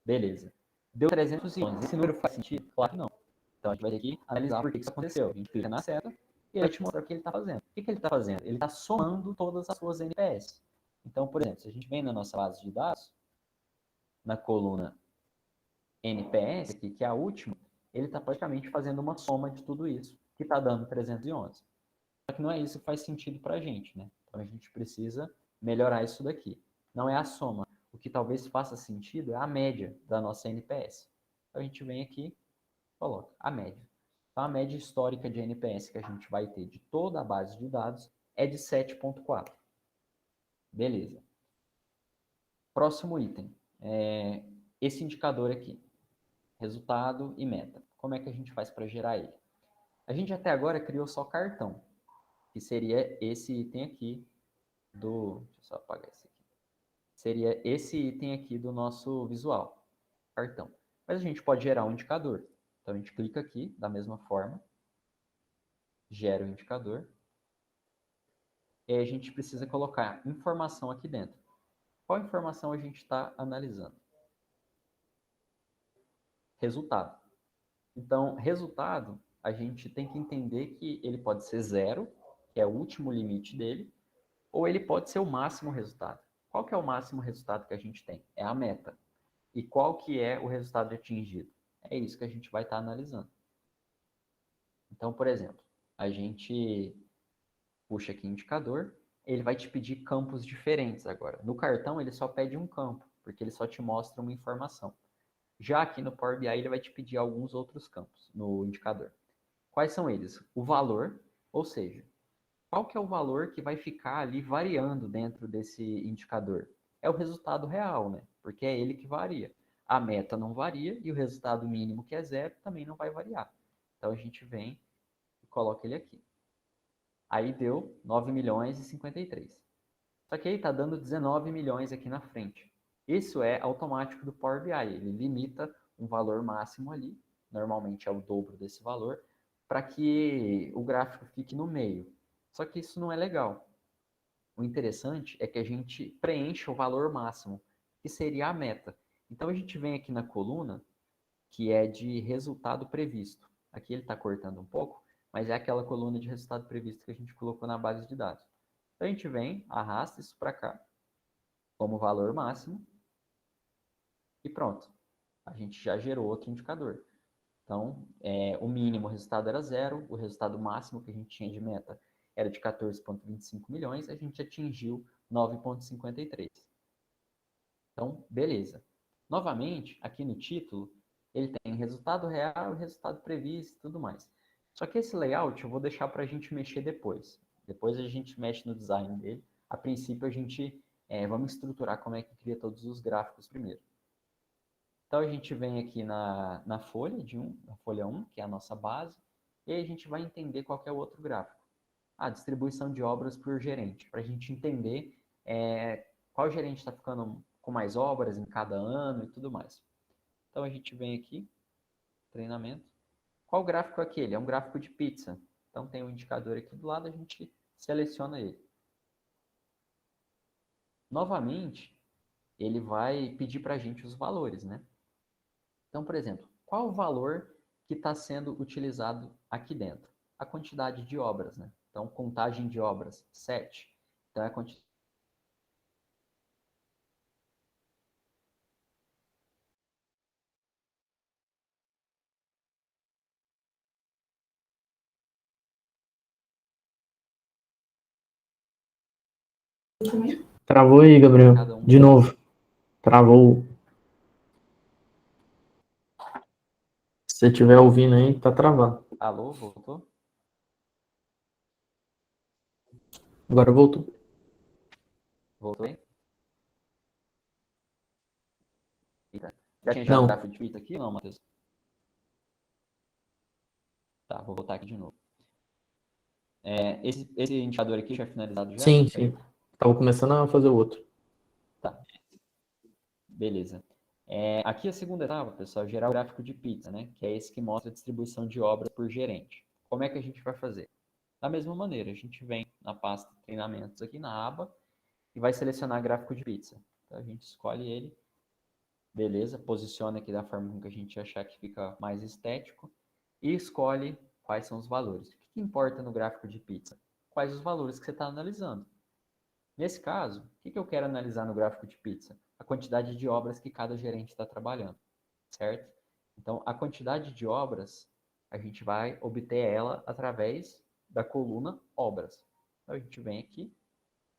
Beleza. Deu 311. Esse número faz sentido? Claro que não. Então a gente vai ter que analisar por que isso aconteceu. A gente clica na seta e ele vai te mostrar o que ele está fazendo. O que ele está fazendo? Ele está somando todas as suas NPS. Então, por exemplo, se a gente vem na nossa base de dados, na coluna NPS, aqui, que é a última, ele está praticamente fazendo uma soma de tudo isso, que está dando 311. Só que não é isso que faz sentido para a gente, né? Então a gente precisa melhorar isso daqui. Não é a soma. O que talvez faça sentido é a média da nossa NPS. Então a gente vem aqui, coloca a média. Então a média histórica de NPS que a gente vai ter de toda a base de dados é de 7.4. Beleza. Próximo item. Esse indicador aqui. Resultado e meta. Como é que a gente faz para gerar ele? A gente até agora criou só cartão, que seria esse item aqui do... Deixa eu só apagar esse aqui. Seria esse item aqui do nosso visual, cartão. Mas a gente pode gerar um indicador. Então a gente clica aqui, da mesma forma, gera o indicador, e aí a gente precisa colocar informação aqui dentro. Qual informação a gente está analisando? Resultado. Então, resultado, a gente tem que entender que ele pode ser 0, que é o último limite dele, ou ele pode ser o máximo resultado. Qual que é o máximo resultado que a gente tem? É a meta. E qual que é o resultado atingido? É isso que a gente vai estar analisando. Então, por exemplo, a gente puxa aqui indicador, ele vai te pedir campos diferentes agora. No cartão, ele só pede um campo, porque ele só te mostra uma informação. Já aqui no Power BI, ele vai te pedir alguns outros campos no indicador. Quais são eles? O valor, ou seja, qual que é o valor que vai ficar ali variando dentro desse indicador? É o resultado real, né? Porque é ele que varia. A meta não varia e o resultado mínimo, que é 0, também não vai variar. Então, a gente vem e coloca ele aqui. Aí deu 9 milhões e 53. Só que aí está dando 19 milhões aqui na frente. Isso é automático do Power BI. Ele limita um valor máximo ali normalmente é o dobro desse valor, para que o gráfico fique no meio. Só que isso não é legal. O interessante é que a gente preencha o valor máximo, que seria a meta. Então a gente vem aqui na coluna, que é de resultado previsto. Aqui ele está cortando um pouco, mas é aquela coluna de resultado previsto que a gente colocou na base de dados. Então a gente vem, arrasta isso para cá, como valor máximo, e pronto. A gente já gerou outro indicador. Então, o mínimo, o resultado era 0, o resultado máximo que a gente tinha de meta era de 14,25 milhões, a gente atingiu 9,53. Então, beleza. Novamente, aqui no título, ele tem resultado real, resultado previsto e tudo mais. Só que esse layout eu vou deixar para a gente mexer depois. Depois a gente mexe no design dele. A princípio, a gente vamos estruturar como é que cria todos os gráficos primeiro. Então, a gente vem aqui na folha na folha 1, que é a nossa base, e aí a gente vai entender qual que é o outro gráfico. A distribuição de obras por gerente, para a gente entender qual gerente está ficando com mais obras em cada ano e tudo mais. Então, a gente vem aqui, treinamento. Qual gráfico é aquele? É um gráfico de pizza. Então, tem um indicador aqui do lado, a gente seleciona ele. Novamente, ele vai pedir para a gente os valores, né? Então, por exemplo, qual o valor que está sendo utilizado aqui dentro? A quantidade de obras, né? Então, contagem de obras, 7. Então, é a quantidade. Travou aí, Gabriel. Cada um. De novo. Travou. Se você estiver ouvindo aí, tá travado. Alô, voltou? Agora voltou. Voltou aí? Eita. Já tinha Não. já o gráfico de pizza aqui ou não, Matheus? Tá, vou voltar aqui de novo. Esse indicador aqui já é finalizado já? Sim, sim. Tava começando a fazer o outro. Tá. Beleza. Aqui a segunda etapa, pessoal, é gerar o gráfico de pizza, né? Que é esse que mostra a distribuição de obras por gerente. Como é que a gente vai fazer? Da mesma maneira, a gente vem na pasta treinamentos aqui na aba e vai selecionar gráfico de pizza. Então a gente escolhe ele, beleza, posiciona aqui da forma que a gente achar que fica mais estético e escolhe quais são os valores. O que importa no gráfico de pizza? Quais os valores que você está analisando? Nesse caso, o que eu quero analisar no gráfico de pizza? A quantidade de obras que cada gerente está trabalhando, certo? Então, a quantidade de obras, a gente vai obter ela através da coluna obras. Então, a gente vem aqui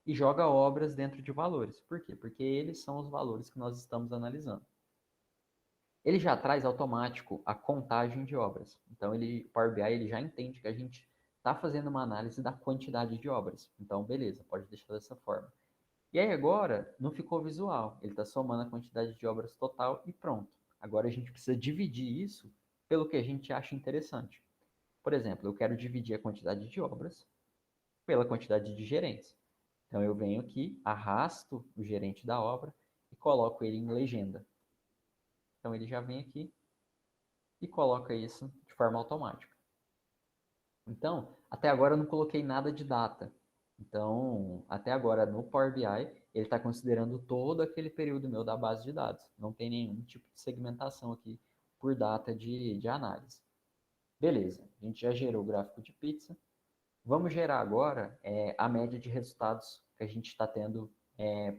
e joga obras dentro de valores. Por quê? Porque eles são os valores que nós estamos analisando. Ele já traz automático a contagem de obras. Então, o Power BI ele já entende que a gente está fazendo uma análise da quantidade de obras. Então, beleza, pode deixar dessa forma. E aí agora, não ficou visual. Ele está somando a quantidade de obras total e pronto. Agora a gente precisa dividir isso pelo que a gente acha interessante. Por exemplo, eu quero dividir a quantidade de obras pela quantidade de gerentes. Então eu venho aqui, arrasto o gerente da obra e coloco ele em legenda. Então ele já vem aqui e coloca isso de forma automática. Então, até agora eu não coloquei nada de data. Então, até agora no Power BI, ele está considerando todo aquele período meu da base de dados. Não tem nenhum tipo de segmentação aqui por data de análise. Beleza, a gente já gerou o gráfico de pizza. Vamos gerar agora a média de resultados que a gente está tendo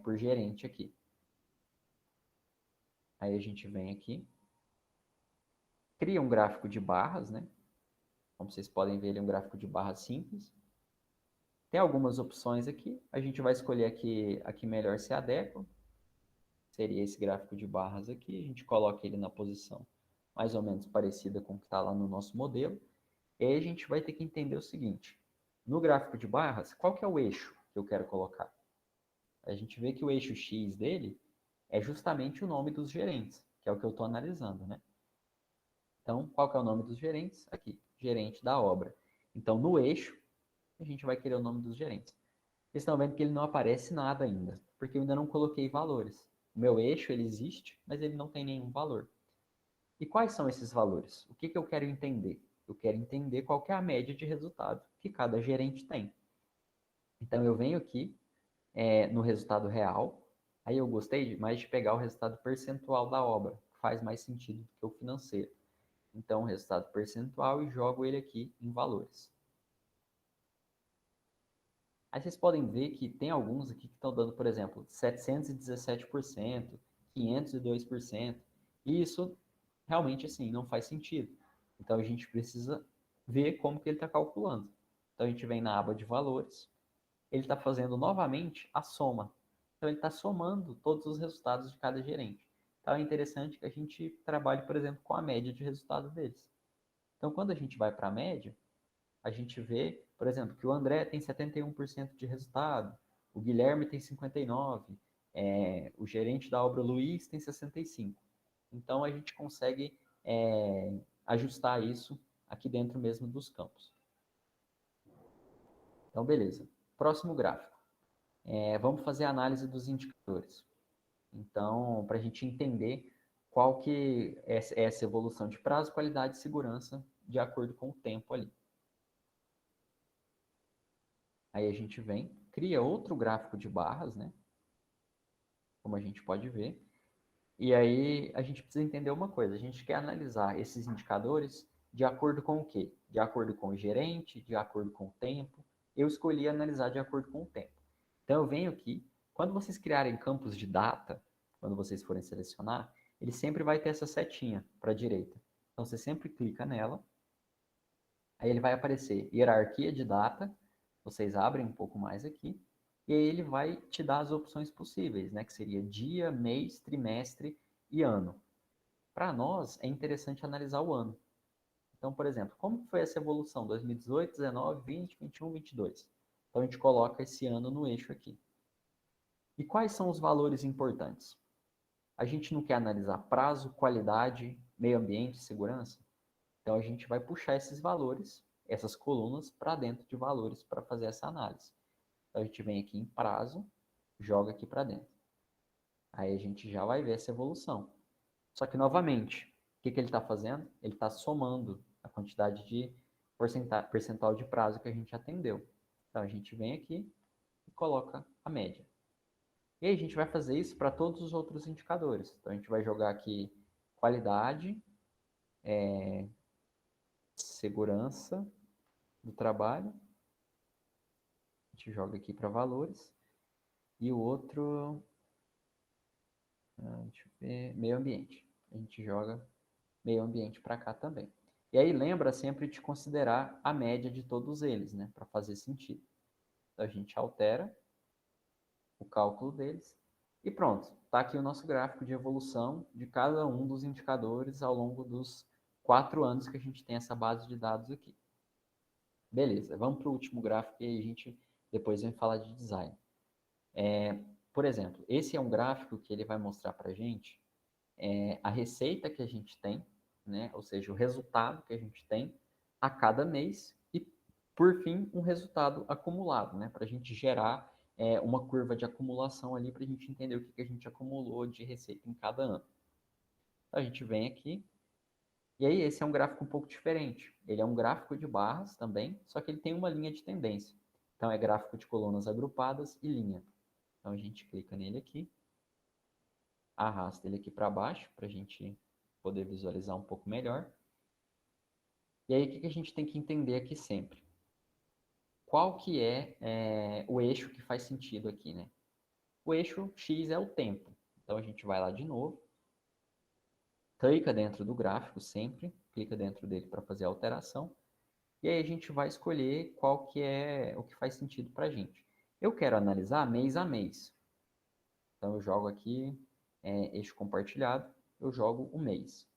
por gerente aqui. Aí a gente vem aqui, cria um gráfico de barras, né? Como vocês podem ver, ele é um gráfico de barras simples. Tem algumas opções aqui. A gente vai escolher aqui melhor se adequa. Seria esse gráfico de barras aqui. A gente coloca ele na posição mais ou menos parecida com o que está lá no nosso modelo. E aí a gente vai ter que entender o seguinte. No gráfico de barras, qual que é o eixo que eu quero colocar? A gente vê que o eixo X dele é justamente o nome dos gerentes, que é o que eu estou analisando, né? Então, qual que é o nome dos gerentes? Aqui, gerente da obra. Então, no eixo, a gente vai querer o nome dos gerentes. Vocês estão vendo que ele não aparece nada ainda, porque eu ainda não coloquei valores. O meu eixo, ele existe, mas ele não tem nenhum valor. E quais são esses valores? O que eu quero entender? Eu quero entender qual que é a média de resultado que cada gerente tem. Então, eu venho aqui no resultado real, aí eu gostei mais de pegar o resultado percentual da obra, que faz mais sentido do que o financeiro. Então, o resultado percentual e jogo ele aqui em valores. Aí vocês podem ver que tem alguns aqui que estão dando, por exemplo, 717%, 502%. E isso realmente assim não faz sentido. Então a gente precisa ver como que ele está calculando. Então a gente vem na aba de valores, ele está fazendo novamente a soma. Então ele está somando todos os resultados de cada gerente. Então é interessante que a gente trabalhe, por exemplo, com a média de resultado deles. Então quando a gente vai para a média, a gente vê, por exemplo, que o André tem 71% de resultado, o Guilherme tem 59%, o gerente da obra Luiz tem 65%. Então, a gente consegue ajustar isso aqui dentro mesmo dos campos. Então, beleza. Próximo gráfico. Vamos fazer a análise dos indicadores. Então, para a gente entender qual que é essa evolução de prazo, qualidade e segurança de acordo com o tempo ali. Aí a gente vem, cria outro gráfico de barras, né? Como a gente pode ver. E aí a gente precisa entender uma coisa. A gente quer analisar esses indicadores de acordo com o quê? De acordo com o gerente, de acordo com o tempo. Eu escolhi analisar de acordo com o tempo. Então eu venho aqui. Quando vocês criarem campos de data, quando vocês forem selecionar, ele sempre vai ter essa setinha para a direita. Então você sempre clica nela. Aí ele vai aparecer hierarquia de data. Vocês abrem um pouco mais aqui, e aí ele vai te dar as opções possíveis, né? Que seria dia, mês, trimestre e ano. Para nós, é interessante analisar o ano. Então, por exemplo, como foi essa evolução 2018, 19, 20, 21, 22? Então, a gente coloca esse ano no eixo aqui. E quais são os valores importantes? A gente não quer analisar prazo, qualidade, meio ambiente, segurança? Então, a gente vai puxar esses valores, essas colunas, para dentro de valores para fazer essa análise. Então, a gente vem aqui em prazo, joga aqui para dentro. Aí a gente já vai ver essa evolução. Só que, novamente, o que ele está fazendo? Ele está somando a quantidade de percentual de prazo que a gente atendeu. Então, a gente vem aqui e coloca a média. E aí a gente vai fazer isso para todos os outros indicadores. Então, a gente vai jogar aqui qualidade, segurança do trabalho. A gente joga aqui para valores. E o outro, deixa eu ver, meio ambiente. A gente joga meio ambiente para cá também. E aí lembra sempre de considerar a média de todos eles, né? Para fazer sentido. Então a gente altera o cálculo deles e pronto. Está aqui o nosso gráfico de evolução de cada um dos indicadores ao longo dos 4 anos que a gente tem essa base de dados aqui. Beleza, vamos para o último gráfico e aí a gente depois vem falar de design. Por exemplo, esse é um gráfico que ele vai mostrar para a gente a receita que a gente tem, né? Ou seja, o resultado que a gente tem a cada mês e, por fim, um resultado acumulado, né? Para a gente gerar uma curva de acumulação ali para a gente entender o que a gente acumulou de receita em cada ano. Então, a gente vem aqui e aí esse é um gráfico um pouco diferente. Ele é um gráfico de barras também, só que ele tem uma linha de tendência. Então, é gráfico de colunas agrupadas e linha. Então, a gente clica nele aqui, arrasta ele aqui para baixo, para a gente poder visualizar um pouco melhor. E aí, o que a gente tem que entender aqui sempre? Qual que é o eixo que faz sentido aqui, né? O eixo X é o tempo. Então, a gente vai lá de novo, clica dentro do gráfico sempre, clica dentro dele para fazer a alteração, e aí a gente vai escolher qual que é o que faz sentido para a gente. Eu quero analisar mês a mês. Então, eu jogo aqui, eixo compartilhado, eu jogo o mês.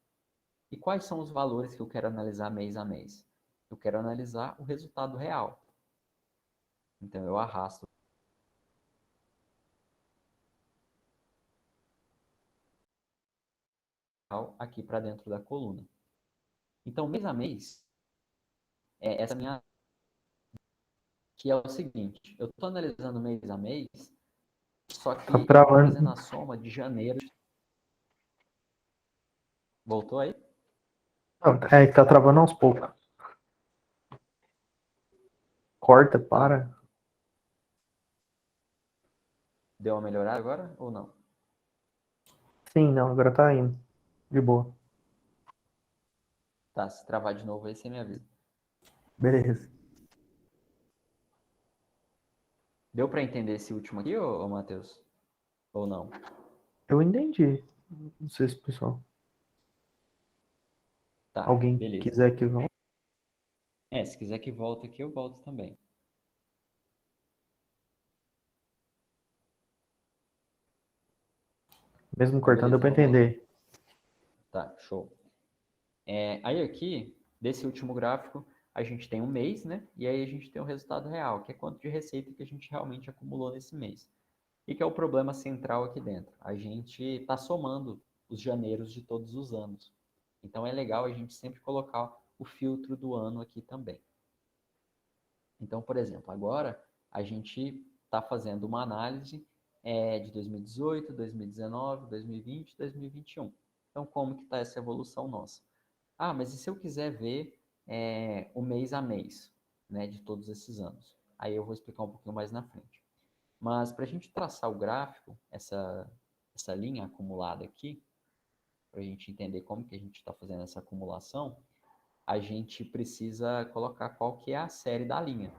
E quais são os valores que eu quero analisar mês a mês? Eu quero analisar o resultado real. Então, eu arrasto aqui para dentro da coluna. Então, mês a mês, essa minha... que é o seguinte, eu estou analisando mês a mês, só que eu estou fazendo a soma de janeiro. Voltou aí? Não, é que tá travando aos poucos. Corta, para. Deu uma melhorada agora ou não? Sim, não, agora tá indo. De boa. Tá, se travar de novo aí, você me avisa. Beleza. Deu para entender esse último aqui, ô Matheus? Ou não? Eu entendi. Não sei se o pessoal. Tá, Alguém beleza. quiser que vá. Se quiser que volte aqui, eu volto também. Mesmo cortando, deu Beleza, pra vamos lá. entender. Tá, show. Aí aqui, desse último gráfico, a gente tem um mês, né? E aí a gente tem o resultado real, que é quanto de receita que a gente realmente acumulou nesse mês. E que é o problema central aqui dentro. A gente está somando os janeiros de todos os anos. Então é legal a gente sempre colocar o filtro do ano aqui também. Então, por exemplo, agora a gente está fazendo uma análise de 2018, 2019, 2020, 2021. Então, como que está essa evolução nossa? Ah, mas e se eu quiser ver o mês a mês, né, de todos esses anos? Aí eu vou explicar um pouquinho mais na frente. Mas para a gente traçar o gráfico, essa linha acumulada aqui, para a gente entender como que a gente está fazendo essa acumulação, a gente precisa colocar qual que é a série da linha.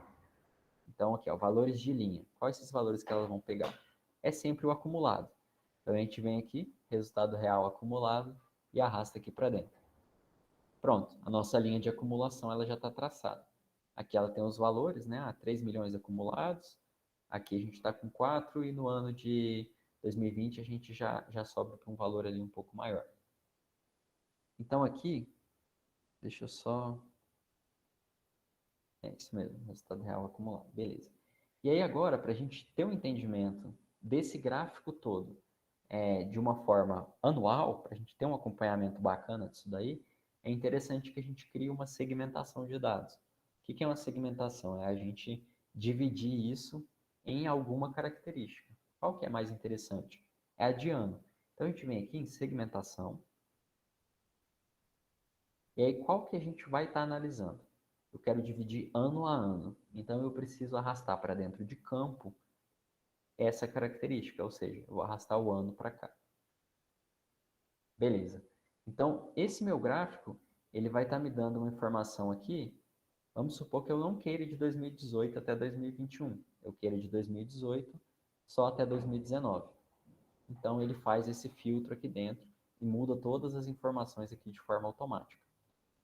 Então, aqui, ó, valores de linha. Quais esses valores que elas vão pegar? É sempre o acumulado. Então, a gente vem aqui, resultado real acumulado, e arrasta aqui para dentro. Pronto, a nossa linha de acumulação ela já está traçada. Aqui ela tem os valores, né? 3 milhões acumulados. Aqui a gente está com 4 e no ano de 2020 a gente já sobe para um valor ali um pouco maior. Então aqui, deixa eu só... É isso mesmo, resultado real acumulado, beleza. E aí agora, para a gente ter um entendimento desse gráfico todo de uma forma anual, para a gente ter um acompanhamento bacana disso daí, é interessante que a gente crie uma segmentação de dados. O que é uma segmentação? É a gente dividir isso em alguma característica. Qual que é mais interessante? É a de ano. Então a gente vem aqui em segmentação, e aí qual que a gente vai estar analisando? Eu quero dividir ano a ano, então eu preciso arrastar para dentro de campo essa característica, ou seja, eu vou arrastar o ano para cá. Beleza. Então, esse meu gráfico, ele vai estar me dando uma informação aqui. Vamos supor que eu não queira de 2018 até 2021. Eu queira de 2018 só até 2019. Então, ele faz esse filtro aqui dentro e muda todas as informações aqui de forma automática.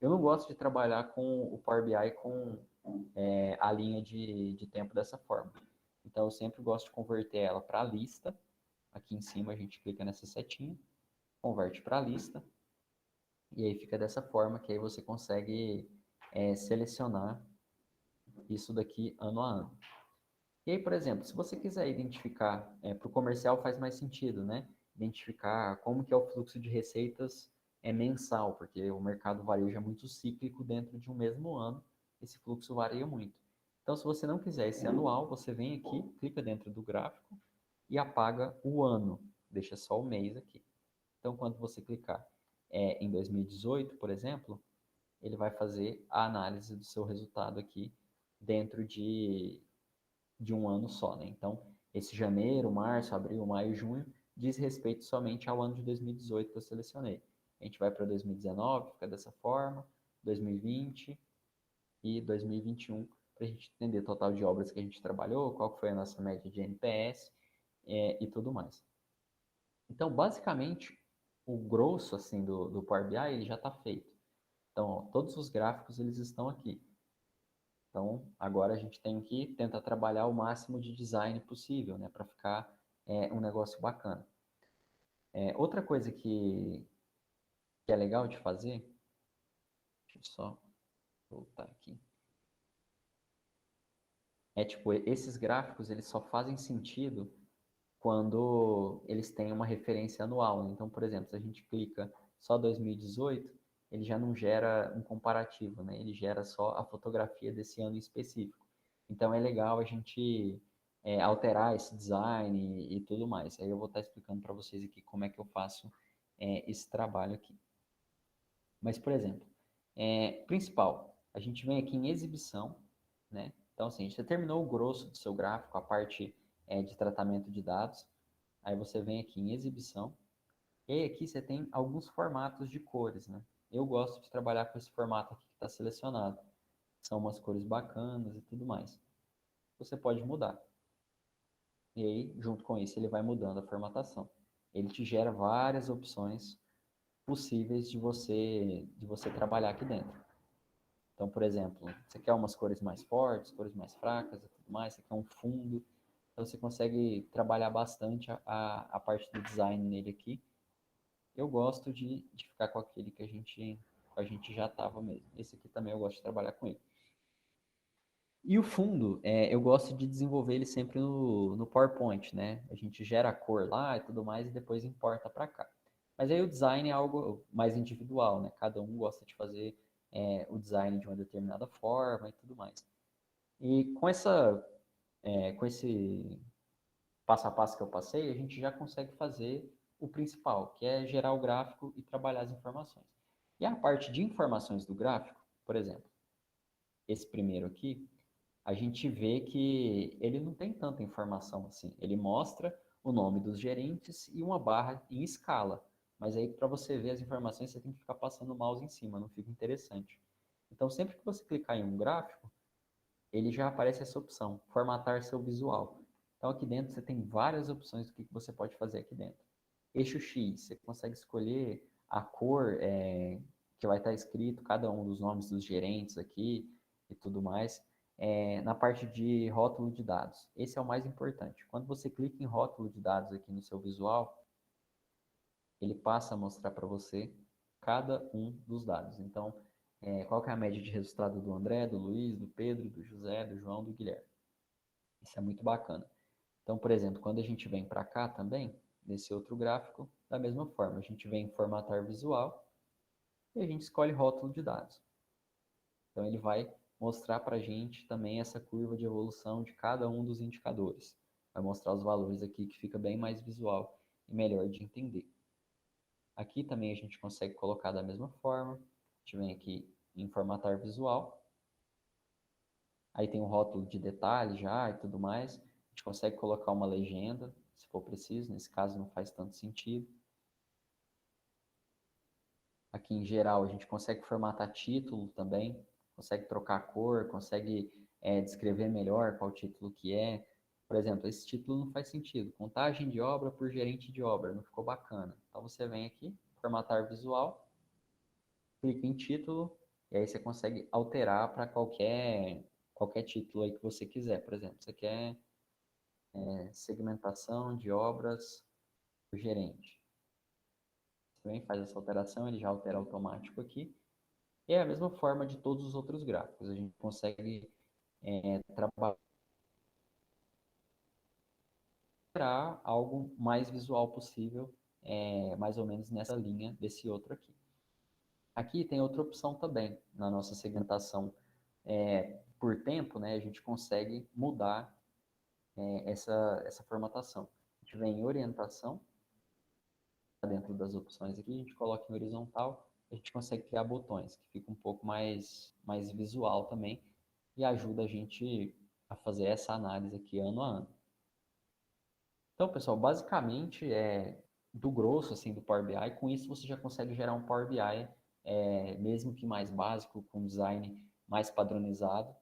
Eu não gosto de trabalhar com o Power BI com a linha de tempo dessa forma. Então, eu sempre gosto de converter ela para a lista. Aqui em cima, a gente clica nessa setinha, converte para a lista. E aí fica dessa forma que aí você consegue selecionar isso daqui ano a ano. E aí, por exemplo, se você quiser identificar, para o comercial faz mais sentido, né? Identificar como que é o fluxo de receitas mensal, porque o mercado varejo é muito cíclico dentro de um mesmo ano, esse fluxo varia muito. Então, se você não quiser esse anual, você vem aqui, clica dentro do gráfico e apaga o ano, deixa só o mês aqui. Então, quando você clicar em 2018, por exemplo, ele vai fazer a análise do seu resultado aqui dentro de um ano só, né? Então, esse janeiro, março, abril, maio, junho diz respeito somente ao ano de 2018 que eu selecionei. A gente vai para 2019, fica dessa forma, 2020 e 2021, para a gente entender o total de obras que a gente trabalhou, qual foi a nossa média de NPS e tudo mais. Então, basicamente, o grosso assim do Power BI ele já está feito. Então, ó, todos os gráficos eles estão aqui. Então, agora a gente tem que tentar trabalhar o máximo de design possível, né, para ficar um negócio bacana. Outra coisa que é legal de fazer, deixa eu só voltar aqui, tipo, esses gráficos eles só fazem sentido quando eles têm uma referência anual. Então, por exemplo, se a gente clica só 2018, ele já não gera um comparativo, né? Ele gera só a fotografia desse ano específico. Então, é legal a gente alterar esse design e tudo mais. Aí eu vou estar explicando para vocês aqui como é que eu faço esse trabalho aqui. Mas, por exemplo, Principal, a gente vem aqui em exibição, né? Então, assim, você terminou o grosso do seu gráfico, a parte de tratamento de dados, aí você vem aqui em exibição, e aí aqui você tem alguns formatos de cores, né? Eu gosto de trabalhar com esse formato aqui que está selecionado. São umas cores bacanas e tudo mais. Você pode mudar. E aí, junto com isso, ele vai mudando a formatação. Ele te gera várias opções possíveis de você trabalhar aqui dentro. Então, por exemplo, você quer umas cores mais fortes, cores mais fracas e tudo mais, você quer um fundo. Então, você consegue trabalhar bastante a parte do design nele aqui. Eu gosto de ficar com aquele que a gente já estava mesmo. Esse aqui também eu gosto de trabalhar com ele. E o fundo, eu gosto de desenvolver ele sempre no PowerPoint, né? A gente gera a cor lá e tudo mais e depois importa para cá. Mas aí o design é algo mais individual, né? Cada um gosta de fazer o design de uma determinada forma e tudo mais. E com esse passo a passo que eu passei, a gente já consegue fazer o principal, que é gerar o gráfico e trabalhar as informações. E a parte de informações do gráfico, por exemplo, esse primeiro aqui, a gente vê que ele não tem tanta informação assim. Ele mostra o nome dos gerentes e uma barra em escala. Mas aí, para você ver as informações, você tem que ficar passando o mouse em cima, não fica interessante. Então, sempre que você clicar em um gráfico, ele já aparece essa opção, formatar seu visual. Então, aqui dentro você tem várias opções do que você pode fazer aqui dentro. Eixo X, você consegue escolher a cor que vai estar escrito, cada um dos nomes dos gerentes aqui e tudo mais. Na parte de rótulo de dados. Esse é o mais importante. Quando você clica em rótulo de dados aqui no seu visual, ele passa a mostrar para você cada um dos dados. Então, qual que é a média de resultado do André, do Luiz, do Pedro, do José, do João, do Guilherme. Isso é muito bacana. Então, por exemplo, quando a gente vem para cá também, nesse outro gráfico, da mesma forma, a gente vem em formatar visual e a gente escolhe rótulo de dados. Então, ele vai mostrar para a gente também essa curva de evolução de cada um dos indicadores. Vai mostrar os valores aqui que fica bem mais visual e melhor de entender. Aqui também a gente consegue colocar da mesma forma. A gente vem aqui em formatar visual. Aí tem um rótulo de detalhe já e tudo mais. A gente consegue colocar uma legenda, se for preciso. Nesse caso não faz tanto sentido. Aqui em geral a gente consegue formatar título também. Consegue trocar a cor, consegue descrever melhor qual título que é. Por exemplo, esse título não faz sentido. Contagem de obra por gerente de obra, não ficou bacana. Então você vem aqui, formatar visual, clica em título, e aí você consegue alterar para qualquer título aí que você quiser. Por exemplo, você quer segmentação de obras por gerente. Você vem, faz essa alteração, ele já altera automático aqui. E é a mesma forma de todos os outros gráficos. A gente consegue trabalhar algo mais visual possível, mais ou menos nessa linha desse outro aqui. Aqui tem outra opção também, na nossa segmentação por tempo, né, a gente consegue mudar essa formatação. A gente vem em orientação, dentro das opções aqui, a gente coloca em horizontal, a gente consegue criar botões, que fica um pouco mais visual também, e ajuda a gente a fazer essa análise aqui ano a ano. Então, pessoal, basicamente do grosso assim, do Power BI, com isso você já consegue gerar um Power BI, mesmo que mais básico, com design mais padronizado,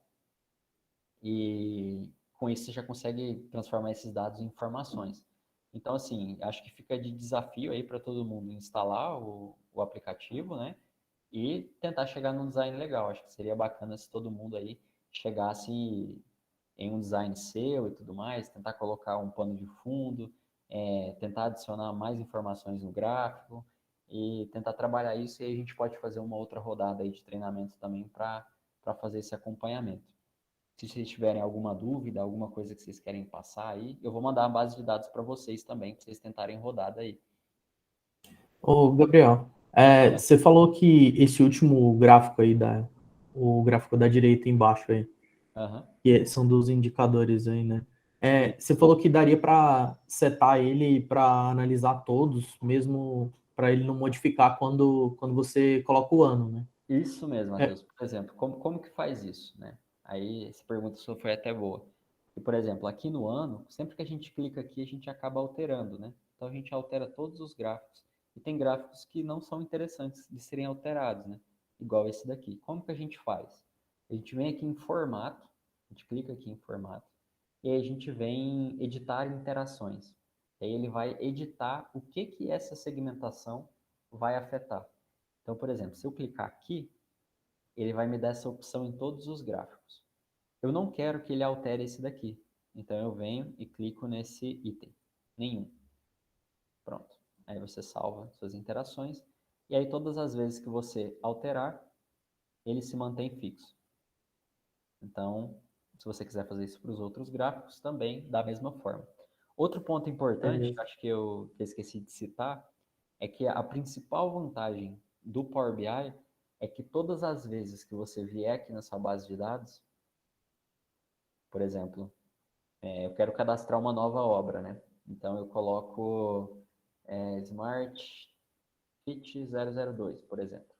e com isso você já consegue transformar esses dados em informações. Então, assim, acho que fica de desafio aí para todo mundo instalar o aplicativo, né? E tentar chegar num design legal. Acho que seria bacana se todo mundo aí chegasse em um design seu e tudo mais, tentar colocar um pano de fundo, tentar adicionar mais informações no gráfico e tentar trabalhar isso, e aí a gente pode fazer uma outra rodada aí de treinamento também para fazer esse acompanhamento. Se vocês tiverem alguma dúvida, alguma coisa que vocês querem passar aí, eu vou mandar a base de dados para vocês também, para vocês tentarem rodar daí. Ô, Gabriel, você falou que esse último gráfico aí, o gráfico da direita embaixo aí, que são dos indicadores aí, né? Você falou que daria para setar ele para analisar todos, mesmo para ele não modificar quando você coloca o ano, né? Isso mesmo, Matheus. Por exemplo, como que faz isso, né? Aí, essa pergunta sua foi até boa. E, por exemplo, aqui no ano, sempre que a gente clica aqui, a gente acaba alterando, né? Então, a gente altera todos os gráficos. E tem gráficos que não são interessantes de serem alterados, né? Igual esse daqui. Como que a gente faz? A gente vem aqui em formato, a gente clica aqui em formato, e aí a gente vem em editar interações. E aí ele vai editar o que essa segmentação vai afetar. Então, por exemplo, se eu clicar aqui, ele vai me dar essa opção em todos os gráficos. Eu não quero que ele altere esse daqui. Então, eu venho e clico nesse item. Nenhum. Pronto. Aí você salva suas interações. E aí, todas as vezes que você alterar, ele se mantém fixo. Então, se você quiser fazer isso para os outros gráficos, também da mesma forma. Outro ponto importante, que acho que eu esqueci de citar, é que a principal vantagem do Power BI é que todas as vezes que você vier aqui na sua base de dados, por exemplo, eu quero cadastrar uma nova obra, né? Então eu coloco Smart Fit 002, por exemplo.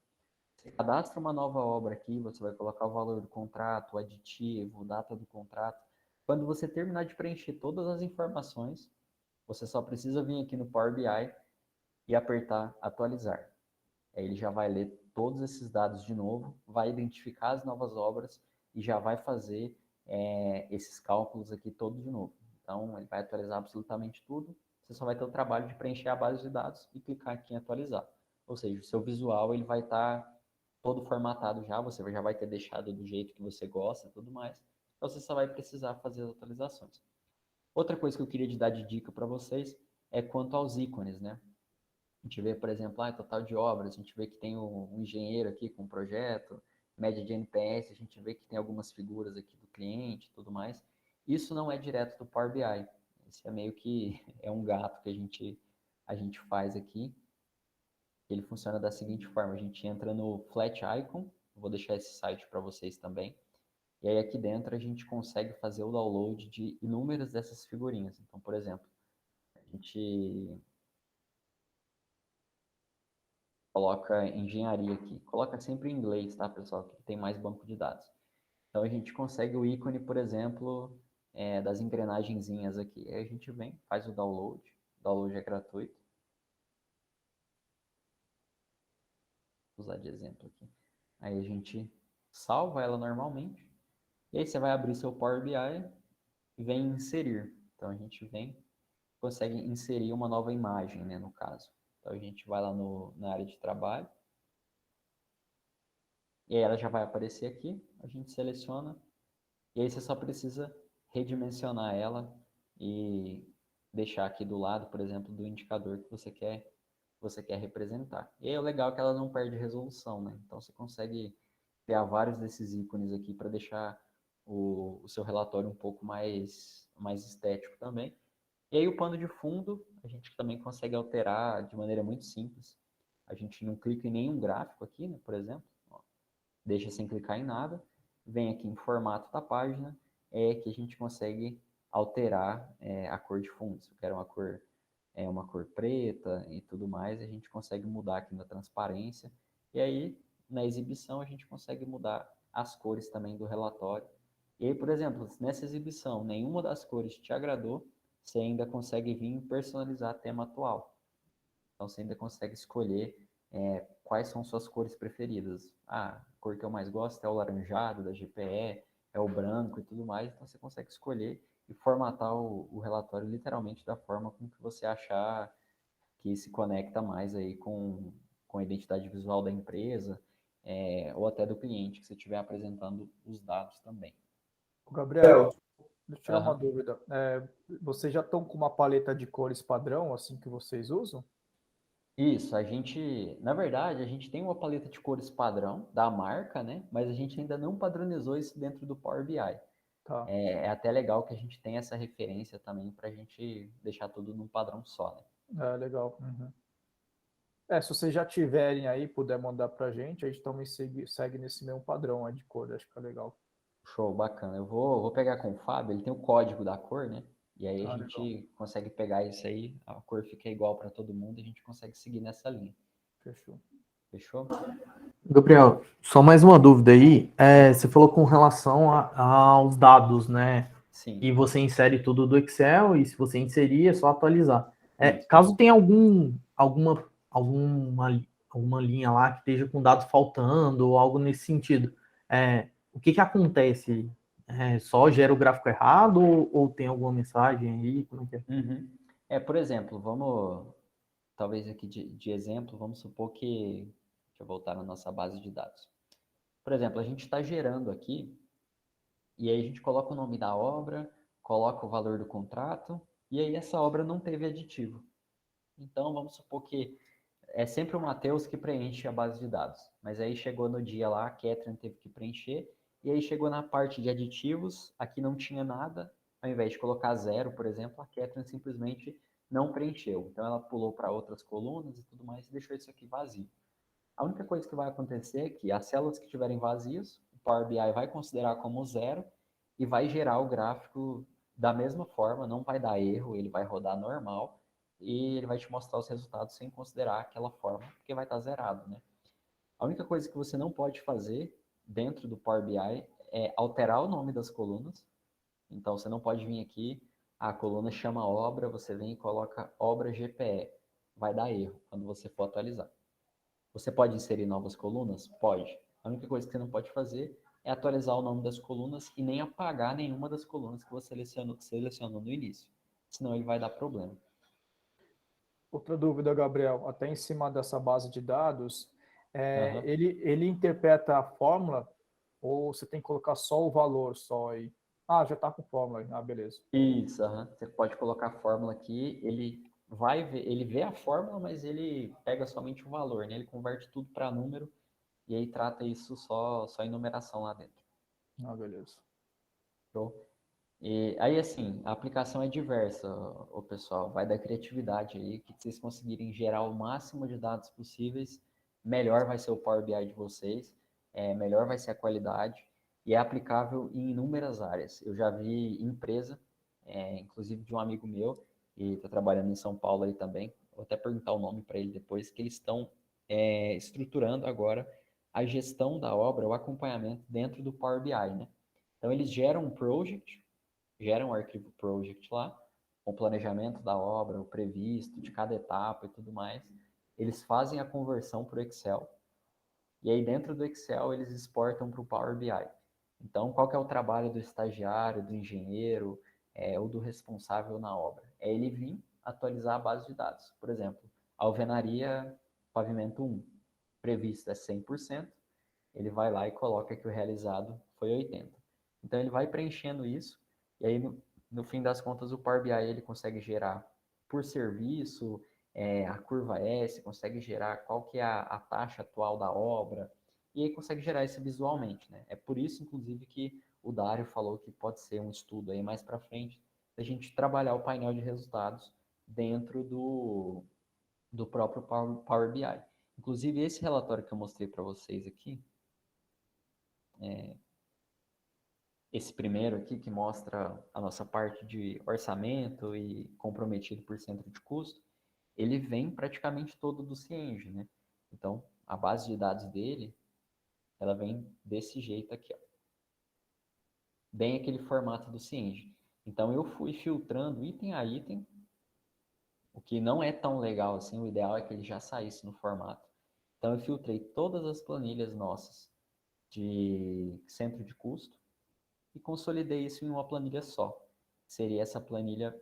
Você cadastra uma nova obra aqui, você vai colocar o valor do contrato, o aditivo, data do contrato. Quando você terminar de preencher todas as informações, você só precisa vir aqui no Power BI e apertar atualizar. Aí ele já vai ler todos esses dados de novo, vai identificar as novas obras e já vai fazer esses cálculos aqui todos de novo. Então, ele vai atualizar absolutamente tudo. Você só vai ter o trabalho de preencher a base de dados e clicar aqui em atualizar. Ou seja, o seu visual ele vai estar todo formatado já, você já vai ter deixado do jeito que você gosta e tudo mais. Então, você só vai precisar fazer as atualizações. Outra coisa que eu queria te dar de dica para vocês é quanto aos ícones, né? A gente vê, por exemplo, total de obras, a gente vê que tem um engenheiro aqui com um projeto, média de NPS, a gente vê que tem algumas figuras aqui do cliente e tudo mais. Isso não é direto do Power BI. Esse é meio que é um gato que a gente faz aqui. Ele funciona da seguinte forma, a gente entra no Flat Icon, vou deixar esse site para vocês também, e aí aqui dentro a gente consegue fazer o download de inúmeras dessas figurinhas. Então, por exemplo, a gente coloca engenharia aqui. Coloca sempre em inglês, tá, pessoal? Que tem mais banco de dados. Então, a gente consegue o ícone, por exemplo, das engrenagenzinhas aqui. Aí a gente vem, faz o download. O download é gratuito. Vou usar de exemplo aqui. Aí a gente salva ela normalmente. E aí você vai abrir seu Power BI e vem inserir. Então, a gente vem, consegue inserir uma nova imagem, né, no caso. Então, a gente vai lá na área de trabalho. E aí ela já vai aparecer aqui, a gente seleciona, e aí você só precisa redimensionar ela e deixar aqui do lado, por exemplo, do indicador que você quer representar. E aí o legal é que ela não perde resolução, né? Então você consegue criar vários desses ícones aqui para deixar o seu relatório um pouco mais estético também. E aí o pano de fundo a gente também consegue alterar de maneira muito simples. A gente não clica em nenhum gráfico aqui, né, por exemplo. Deixa sem clicar em nada, vem aqui em formato da página, que a gente consegue alterar a cor de fundo. Se eu quero uma cor preta e tudo mais, a gente consegue mudar aqui na transparência. E aí, na exibição, a gente consegue mudar as cores também do relatório. E aí, por exemplo, nessa exibição, nenhuma das cores te agradou, você ainda consegue vir e personalizar tema atual. Então, você ainda consegue escolher quais são suas cores preferidas. A cor que eu mais gosto é o laranjado da GPE, é o branco e tudo mais. Então, você consegue escolher e formatar o relatório literalmente da forma com que você achar que se conecta mais aí com a identidade visual da empresa ou até do cliente que você estiver apresentando os dados também. Gabriel, deixa eu tirar uma dúvida. Vocês já estão com uma paleta de cores padrão, assim, que vocês usam? Isso, na verdade, a gente tem uma paleta de cores padrão da marca, né? Mas a gente ainda não padronizou isso dentro do Power BI. Tá. É até legal que a gente tenha essa referência também para a gente deixar tudo num padrão só, né? Legal. Uhum. Se vocês já tiverem aí, puder mandar pra gente, a gente também segue nesse mesmo padrão aí de cor, acho que é legal. Show, bacana. Eu vou pegar com o Fábio, ele tem o código da cor, né? E aí a gente legal. consegue pegar isso aí, a cor fica igual para todo mundo, e a gente consegue seguir nessa linha. Fechou. Fechou? Gabriel, só mais uma dúvida aí. Você falou com relação aos dados, né? Sim. E você insere tudo do Excel, e se você inserir, é só atualizar. Isso. Caso tenha alguma linha lá que esteja com dados faltando, ou algo nesse sentido, o que acontece? Só gera o gráfico errado, ou tem alguma mensagem aí? Como é que é? Uhum. Por exemplo, talvez aqui de exemplo, vamos supor que, deixa eu voltar na nossa base de dados. Por exemplo, a gente está gerando aqui, e aí a gente coloca o nome da obra, coloca o valor do contrato, e aí essa obra não teve aditivo. Então, vamos supor que é sempre o Matheus que preenche a base de dados. Mas aí chegou no dia lá, a Catherine teve que preencher, e aí chegou na parte de aditivos, aqui não tinha nada, ao invés de colocar 0, por exemplo, a Catherine simplesmente não preencheu. Então ela pulou para outras colunas e tudo mais e deixou isso aqui vazio. A única coisa que vai acontecer é que as células que estiverem vazias, o Power BI vai considerar como 0 e vai gerar o gráfico da mesma forma, não vai dar erro, ele vai rodar normal e ele vai te mostrar os resultados sem considerar aquela forma, porque vai estar zerado, né? A única coisa que você não pode fazer dentro do Power BI é alterar o nome das colunas. Então, você não pode vir aqui, a coluna chama obra, você vem e coloca obra GPE. Vai dar erro quando você for atualizar. Você pode inserir novas colunas? Pode. A única coisa que você não pode fazer é atualizar o nome das colunas e nem apagar nenhuma das colunas que você selecionou no início. Senão ele vai dar problema. Outra dúvida, Gabriel, até em cima dessa base de dados, Aham. ele interpreta a fórmula ou você tem que colocar só o valor só aí? Ah, já está com fórmula aí. Ah, beleza. Isso, aham. Você pode colocar a fórmula aqui, ele vê a fórmula, mas ele pega somente o valor, né? Ele converte tudo para número e aí trata isso só em numeração lá dentro. Ah, beleza. Show? E aí, assim, a aplicação é diversa, o pessoal. Vai da criatividade aí, que vocês conseguirem gerar o máximo de dados possíveis, melhor vai ser o Power BI de vocês, melhor vai ser a qualidade e é aplicável em inúmeras áreas. Eu já vi empresa, inclusive de um amigo meu, e está trabalhando em São Paulo aí também, vou até perguntar o nome para ele depois, que eles estão estruturando agora a gestão da obra, o acompanhamento dentro do Power BI, né? Então, eles geram um project, geram um arquivo project lá, com o planejamento da obra, o previsto de cada etapa e tudo mais. Eles fazem a conversão para o Excel, e aí dentro do Excel eles exportam para o Power BI. Então, qual que é o trabalho do estagiário, do engenheiro, ou do responsável na obra? É ele vir atualizar a base de dados. Por exemplo, a alvenaria pavimento 1, previsto é 100%, ele vai lá e coloca que o realizado foi 80%. Então, ele vai preenchendo isso, e aí, no fim das contas, o Power BI ele consegue gerar por serviço, a curva S, consegue gerar qual que é a taxa atual da obra, e aí consegue gerar isso visualmente, né? É por isso, inclusive, que o Dário falou que pode ser um estudo aí mais para frente, a gente trabalhar o painel de resultados dentro do próprio Power BI. Inclusive, esse relatório que eu mostrei para vocês aqui, esse primeiro aqui, que mostra a nossa parte de orçamento e comprometido por centro de custo, ele vem praticamente todo do Cienge, né? Então, a base de dados dele, ela vem desse jeito aqui, ó. Bem aquele formato do Cienge. Então, eu fui filtrando item a item, o que não é tão legal assim, o ideal é que ele já saísse no formato. Então, eu filtrei todas as planilhas nossas de centro de custo, e consolidei isso em uma planilha só. Seria essa planilha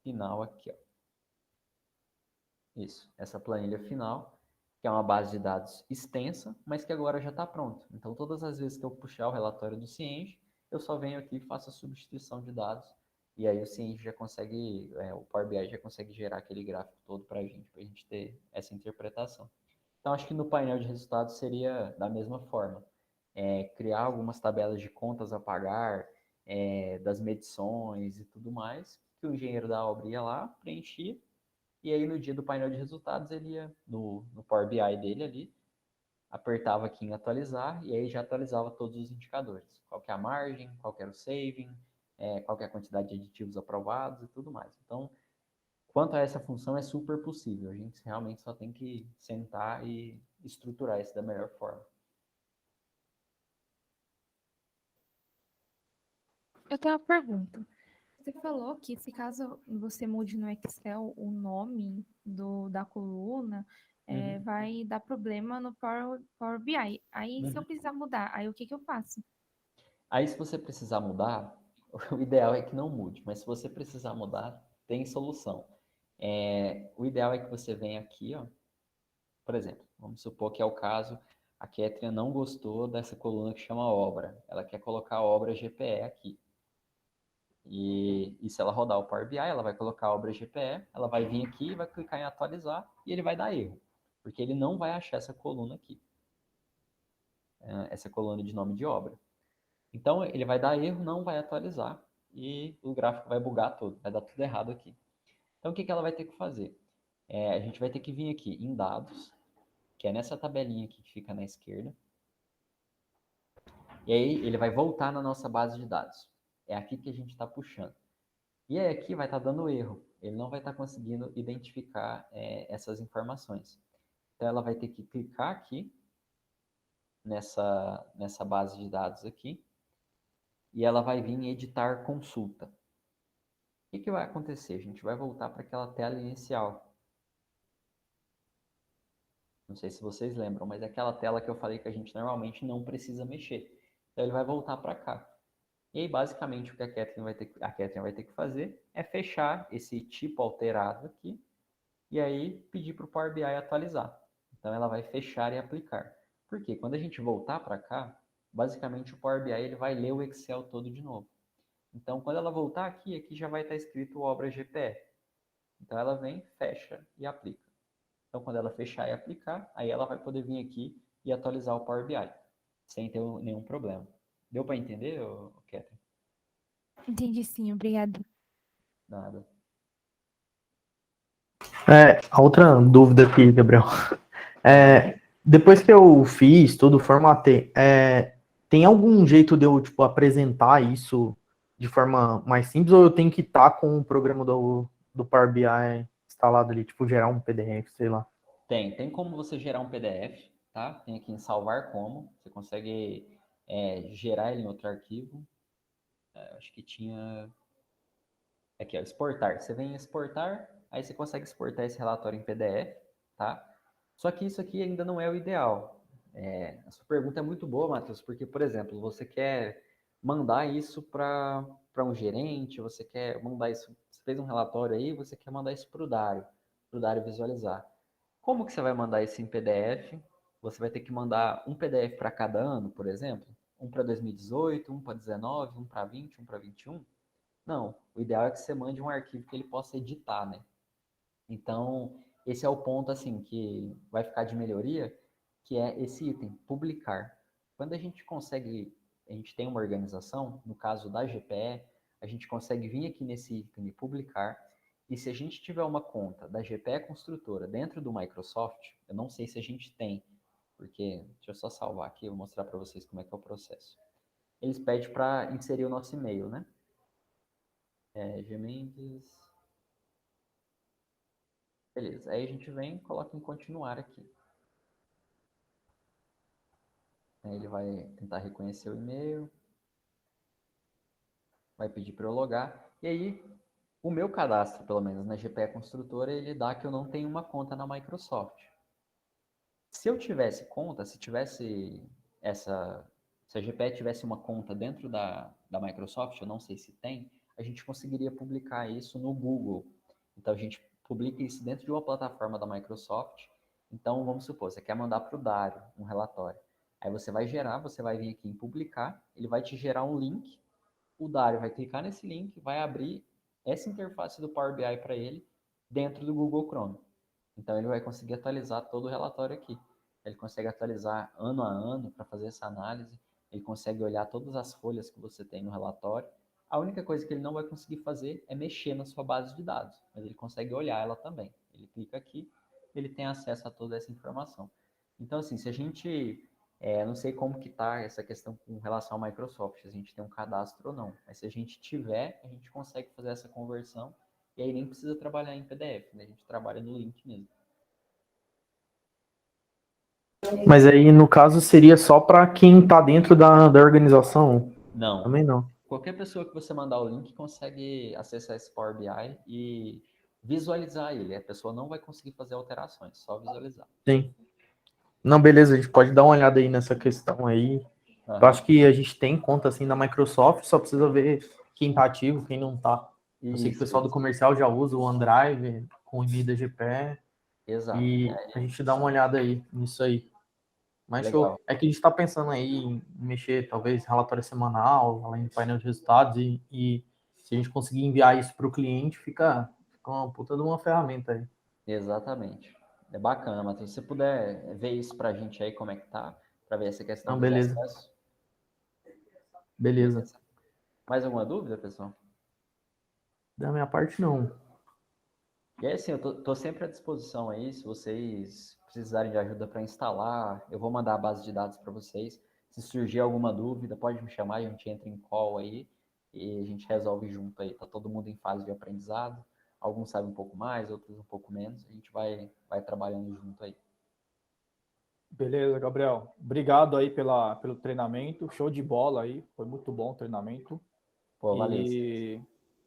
final aqui, ó. Isso, essa planilha final, que é uma base de dados extensa, mas que agora já está pronta. Então, todas as vezes que eu puxar o relatório do Cienge, eu só venho aqui e faço a substituição de dados, e aí o Cienge já consegue, o Power BI já consegue gerar aquele gráfico todo para a gente ter essa interpretação. Então, acho que no painel de resultados seria da mesma forma. Criar algumas tabelas de contas a pagar, das medições e tudo mais, que o engenheiro da obra ia lá, preenchia, e aí no dia do painel de resultados ele ia no Power BI dele ali, apertava aqui em atualizar, e aí já atualizava todos os indicadores. Qual que é a margem, qual que era o saving, qual que é a quantidade de aditivos aprovados e tudo mais. Então, quanto a essa função, é super possível. A gente realmente só tem que sentar e estruturar isso da melhor forma. Eu tenho uma pergunta. Você falou que se caso você mude no Excel o nome da coluna, vai dar problema no Power BI. Aí, se eu precisar mudar, aí o que eu faço? Aí, se você precisar mudar, o ideal é que não mude, mas se você precisar mudar, tem solução. O ideal é que você venha aqui, ó. Por exemplo, vamos supor que é o caso, a Kétria não gostou dessa coluna que chama obra. Ela quer colocar a obra GPE aqui. E se ela rodar o Power BI, ela vai colocar a obra GPE, ela vai vir aqui, vai clicar em atualizar e ele vai dar erro. Porque ele não vai achar essa coluna aqui. Essa coluna de nome de obra. Então, ele vai dar erro, não vai atualizar e o gráfico vai bugar todo, vai dar tudo errado aqui. Então, o que ela vai ter que fazer? A gente vai ter que vir aqui em dados, que é nessa tabelinha aqui que fica na esquerda. E aí, ele vai voltar na nossa base de dados. É aqui que a gente está puxando. E aí, aqui vai estar dando erro. Ele não vai estar conseguindo identificar essas informações. Então, ela vai ter que clicar aqui nessa base de dados aqui. E ela vai vir em editar consulta. O que vai acontecer? A gente vai voltar para aquela tela inicial. Não sei se vocês lembram, mas é aquela tela que eu falei que a gente normalmente não precisa mexer. Então ele vai voltar para cá. E aí, basicamente, o que a Kétria vai ter que fazer é fechar esse tipo alterado aqui e aí pedir para o Power BI atualizar. Então ela vai fechar e aplicar. Por quê? Quando a gente voltar para cá, basicamente o Power BI ele vai ler o Excel todo de novo. Então, quando ela voltar aqui, aqui já vai estar escrito obra GPE. Então, ela vem, fecha e aplica. Então, quando ela fechar e aplicar, aí ela vai poder vir aqui e atualizar o Power BI, sem ter nenhum problema. Deu para entender, Catherine? Entendi sim, obrigada. Nada. A outra dúvida aqui, Gabriel. Depois que eu fiz tudo, formatei, tem algum jeito de eu, tipo, apresentar isso de forma mais simples ou eu tenho que estar com o programa do Power BI instalado ali, tipo, gerar um PDF, sei lá? Tem como você gerar um PDF, tá? Tem aqui em salvar como, você consegue gerar ele em outro arquivo. Acho que tinha... Aqui, ó, exportar. Você vem em exportar, aí você consegue exportar esse relatório em PDF, tá? Só que isso aqui ainda não é o ideal. A sua pergunta é muito boa, Matheus, porque, por exemplo, você quer mandar isso para um gerente, você quer mandar isso, você fez um relatório aí, você quer mandar isso para o Dário visualizar. Como que você vai mandar isso em PDF? Você vai ter que mandar um PDF para cada ano, por exemplo? Um para 2018, um para 19, um para 20, um para 21? Não, o ideal é que você mande um arquivo que ele possa editar, né? Então, esse é o ponto, assim, que vai ficar de melhoria, que é esse item, publicar. Quando a gente tem uma organização, no caso da GPE, a gente consegue vir aqui nesse item de publicar, e se a gente tiver uma conta da GPE Construtora dentro do Microsoft, eu não sei se a gente tem, porque, deixa eu só salvar aqui, eu vou mostrar para vocês como é que é o processo. Eles pedem para inserir o nosso e-mail, né? Gmendes. Beleza, aí a gente vem e coloca em continuar aqui. Aí ele vai tentar reconhecer o e-mail, vai pedir para eu logar, e aí o meu cadastro, pelo menos na GPE Construtora, ele dá que eu não tenho uma conta na Microsoft. Se eu tivesse conta, se a GPE tivesse uma conta dentro da Microsoft, eu não sei se tem, a gente conseguiria publicar isso no Google. Então a gente publica isso dentro de uma plataforma da Microsoft. Então vamos supor, você quer mandar para o Dário um relatório. Aí você vai vir aqui em publicar, ele vai te gerar um link, o Dário vai clicar nesse link, vai abrir essa interface do Power BI para ele dentro do Google Chrome. Então ele vai conseguir atualizar todo o relatório aqui. Ele consegue atualizar ano a ano para fazer essa análise, ele consegue olhar todas as folhas que você tem no relatório. A única coisa que ele não vai conseguir fazer é mexer na sua base de dados, mas ele consegue olhar ela também. Ele clica aqui, ele tem acesso a toda essa informação. Então, assim, se a gente... não sei como que está essa questão com relação ao Microsoft, se a gente tem um cadastro ou não. Mas se a gente tiver, a gente consegue fazer essa conversão E aí nem precisa trabalhar em PDF, né? A gente trabalha no link mesmo. Mas aí, no caso, seria só para quem está dentro da organização? Não. Também não. Qualquer pessoa que você mandar o link consegue acessar esse Power BI e visualizar ele. A pessoa não vai conseguir fazer alterações, só visualizar. Sim. Não, beleza, a gente pode dar uma olhada aí nessa questão aí. Eu acho que a gente tem conta assim na Microsoft, só precisa ver quem tá ativo, quem não tá. Eu sei que o pessoal do comercial já usa o OneDrive com o e-mail da GPE. Exato. E a gente dá uma olhada aí nisso aí. Mas show. É que a gente está pensando aí em mexer, talvez, relatório semanal, além do painel de resultados, e se a gente conseguir enviar isso para o cliente, fica uma puta de uma ferramenta aí. Exatamente. É bacana, Matheus. Se você puder ver isso para a gente aí, como é que tá, para ver essa questão Não, beleza. acesso. Beleza. Mais alguma dúvida, pessoal? Da minha parte, não. E é assim, eu tô sempre à disposição aí, se vocês precisarem de ajuda para instalar, eu vou mandar a base de dados para vocês. Se surgir alguma dúvida, pode me chamar, a gente entra em call aí e a gente resolve junto aí. Tá todo mundo em fase de aprendizado, alguns sabem um pouco mais, outros um pouco menos, a gente vai trabalhando junto aí. Beleza, Gabriel. Obrigado aí pelo treinamento, show de bola aí, foi muito bom o treinamento. Pô, valeu. E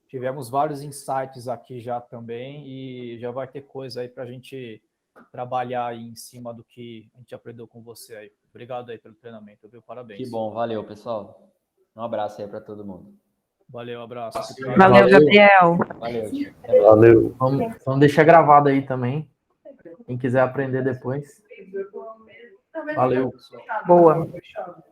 tivemos vários insights aqui já também e já vai ter coisa aí para a gente trabalhar aí em cima do que a gente aprendeu com você aí. Obrigado aí pelo treinamento, viu? Parabéns. Que bom, valeu, pessoal. Um abraço aí para todo mundo. Valeu, abraço. Valeu, Gabriel. Valeu, tio. Valeu. Vamos deixar gravado aí também. Quem quiser aprender depois. Valeu. Boa. Obrigada.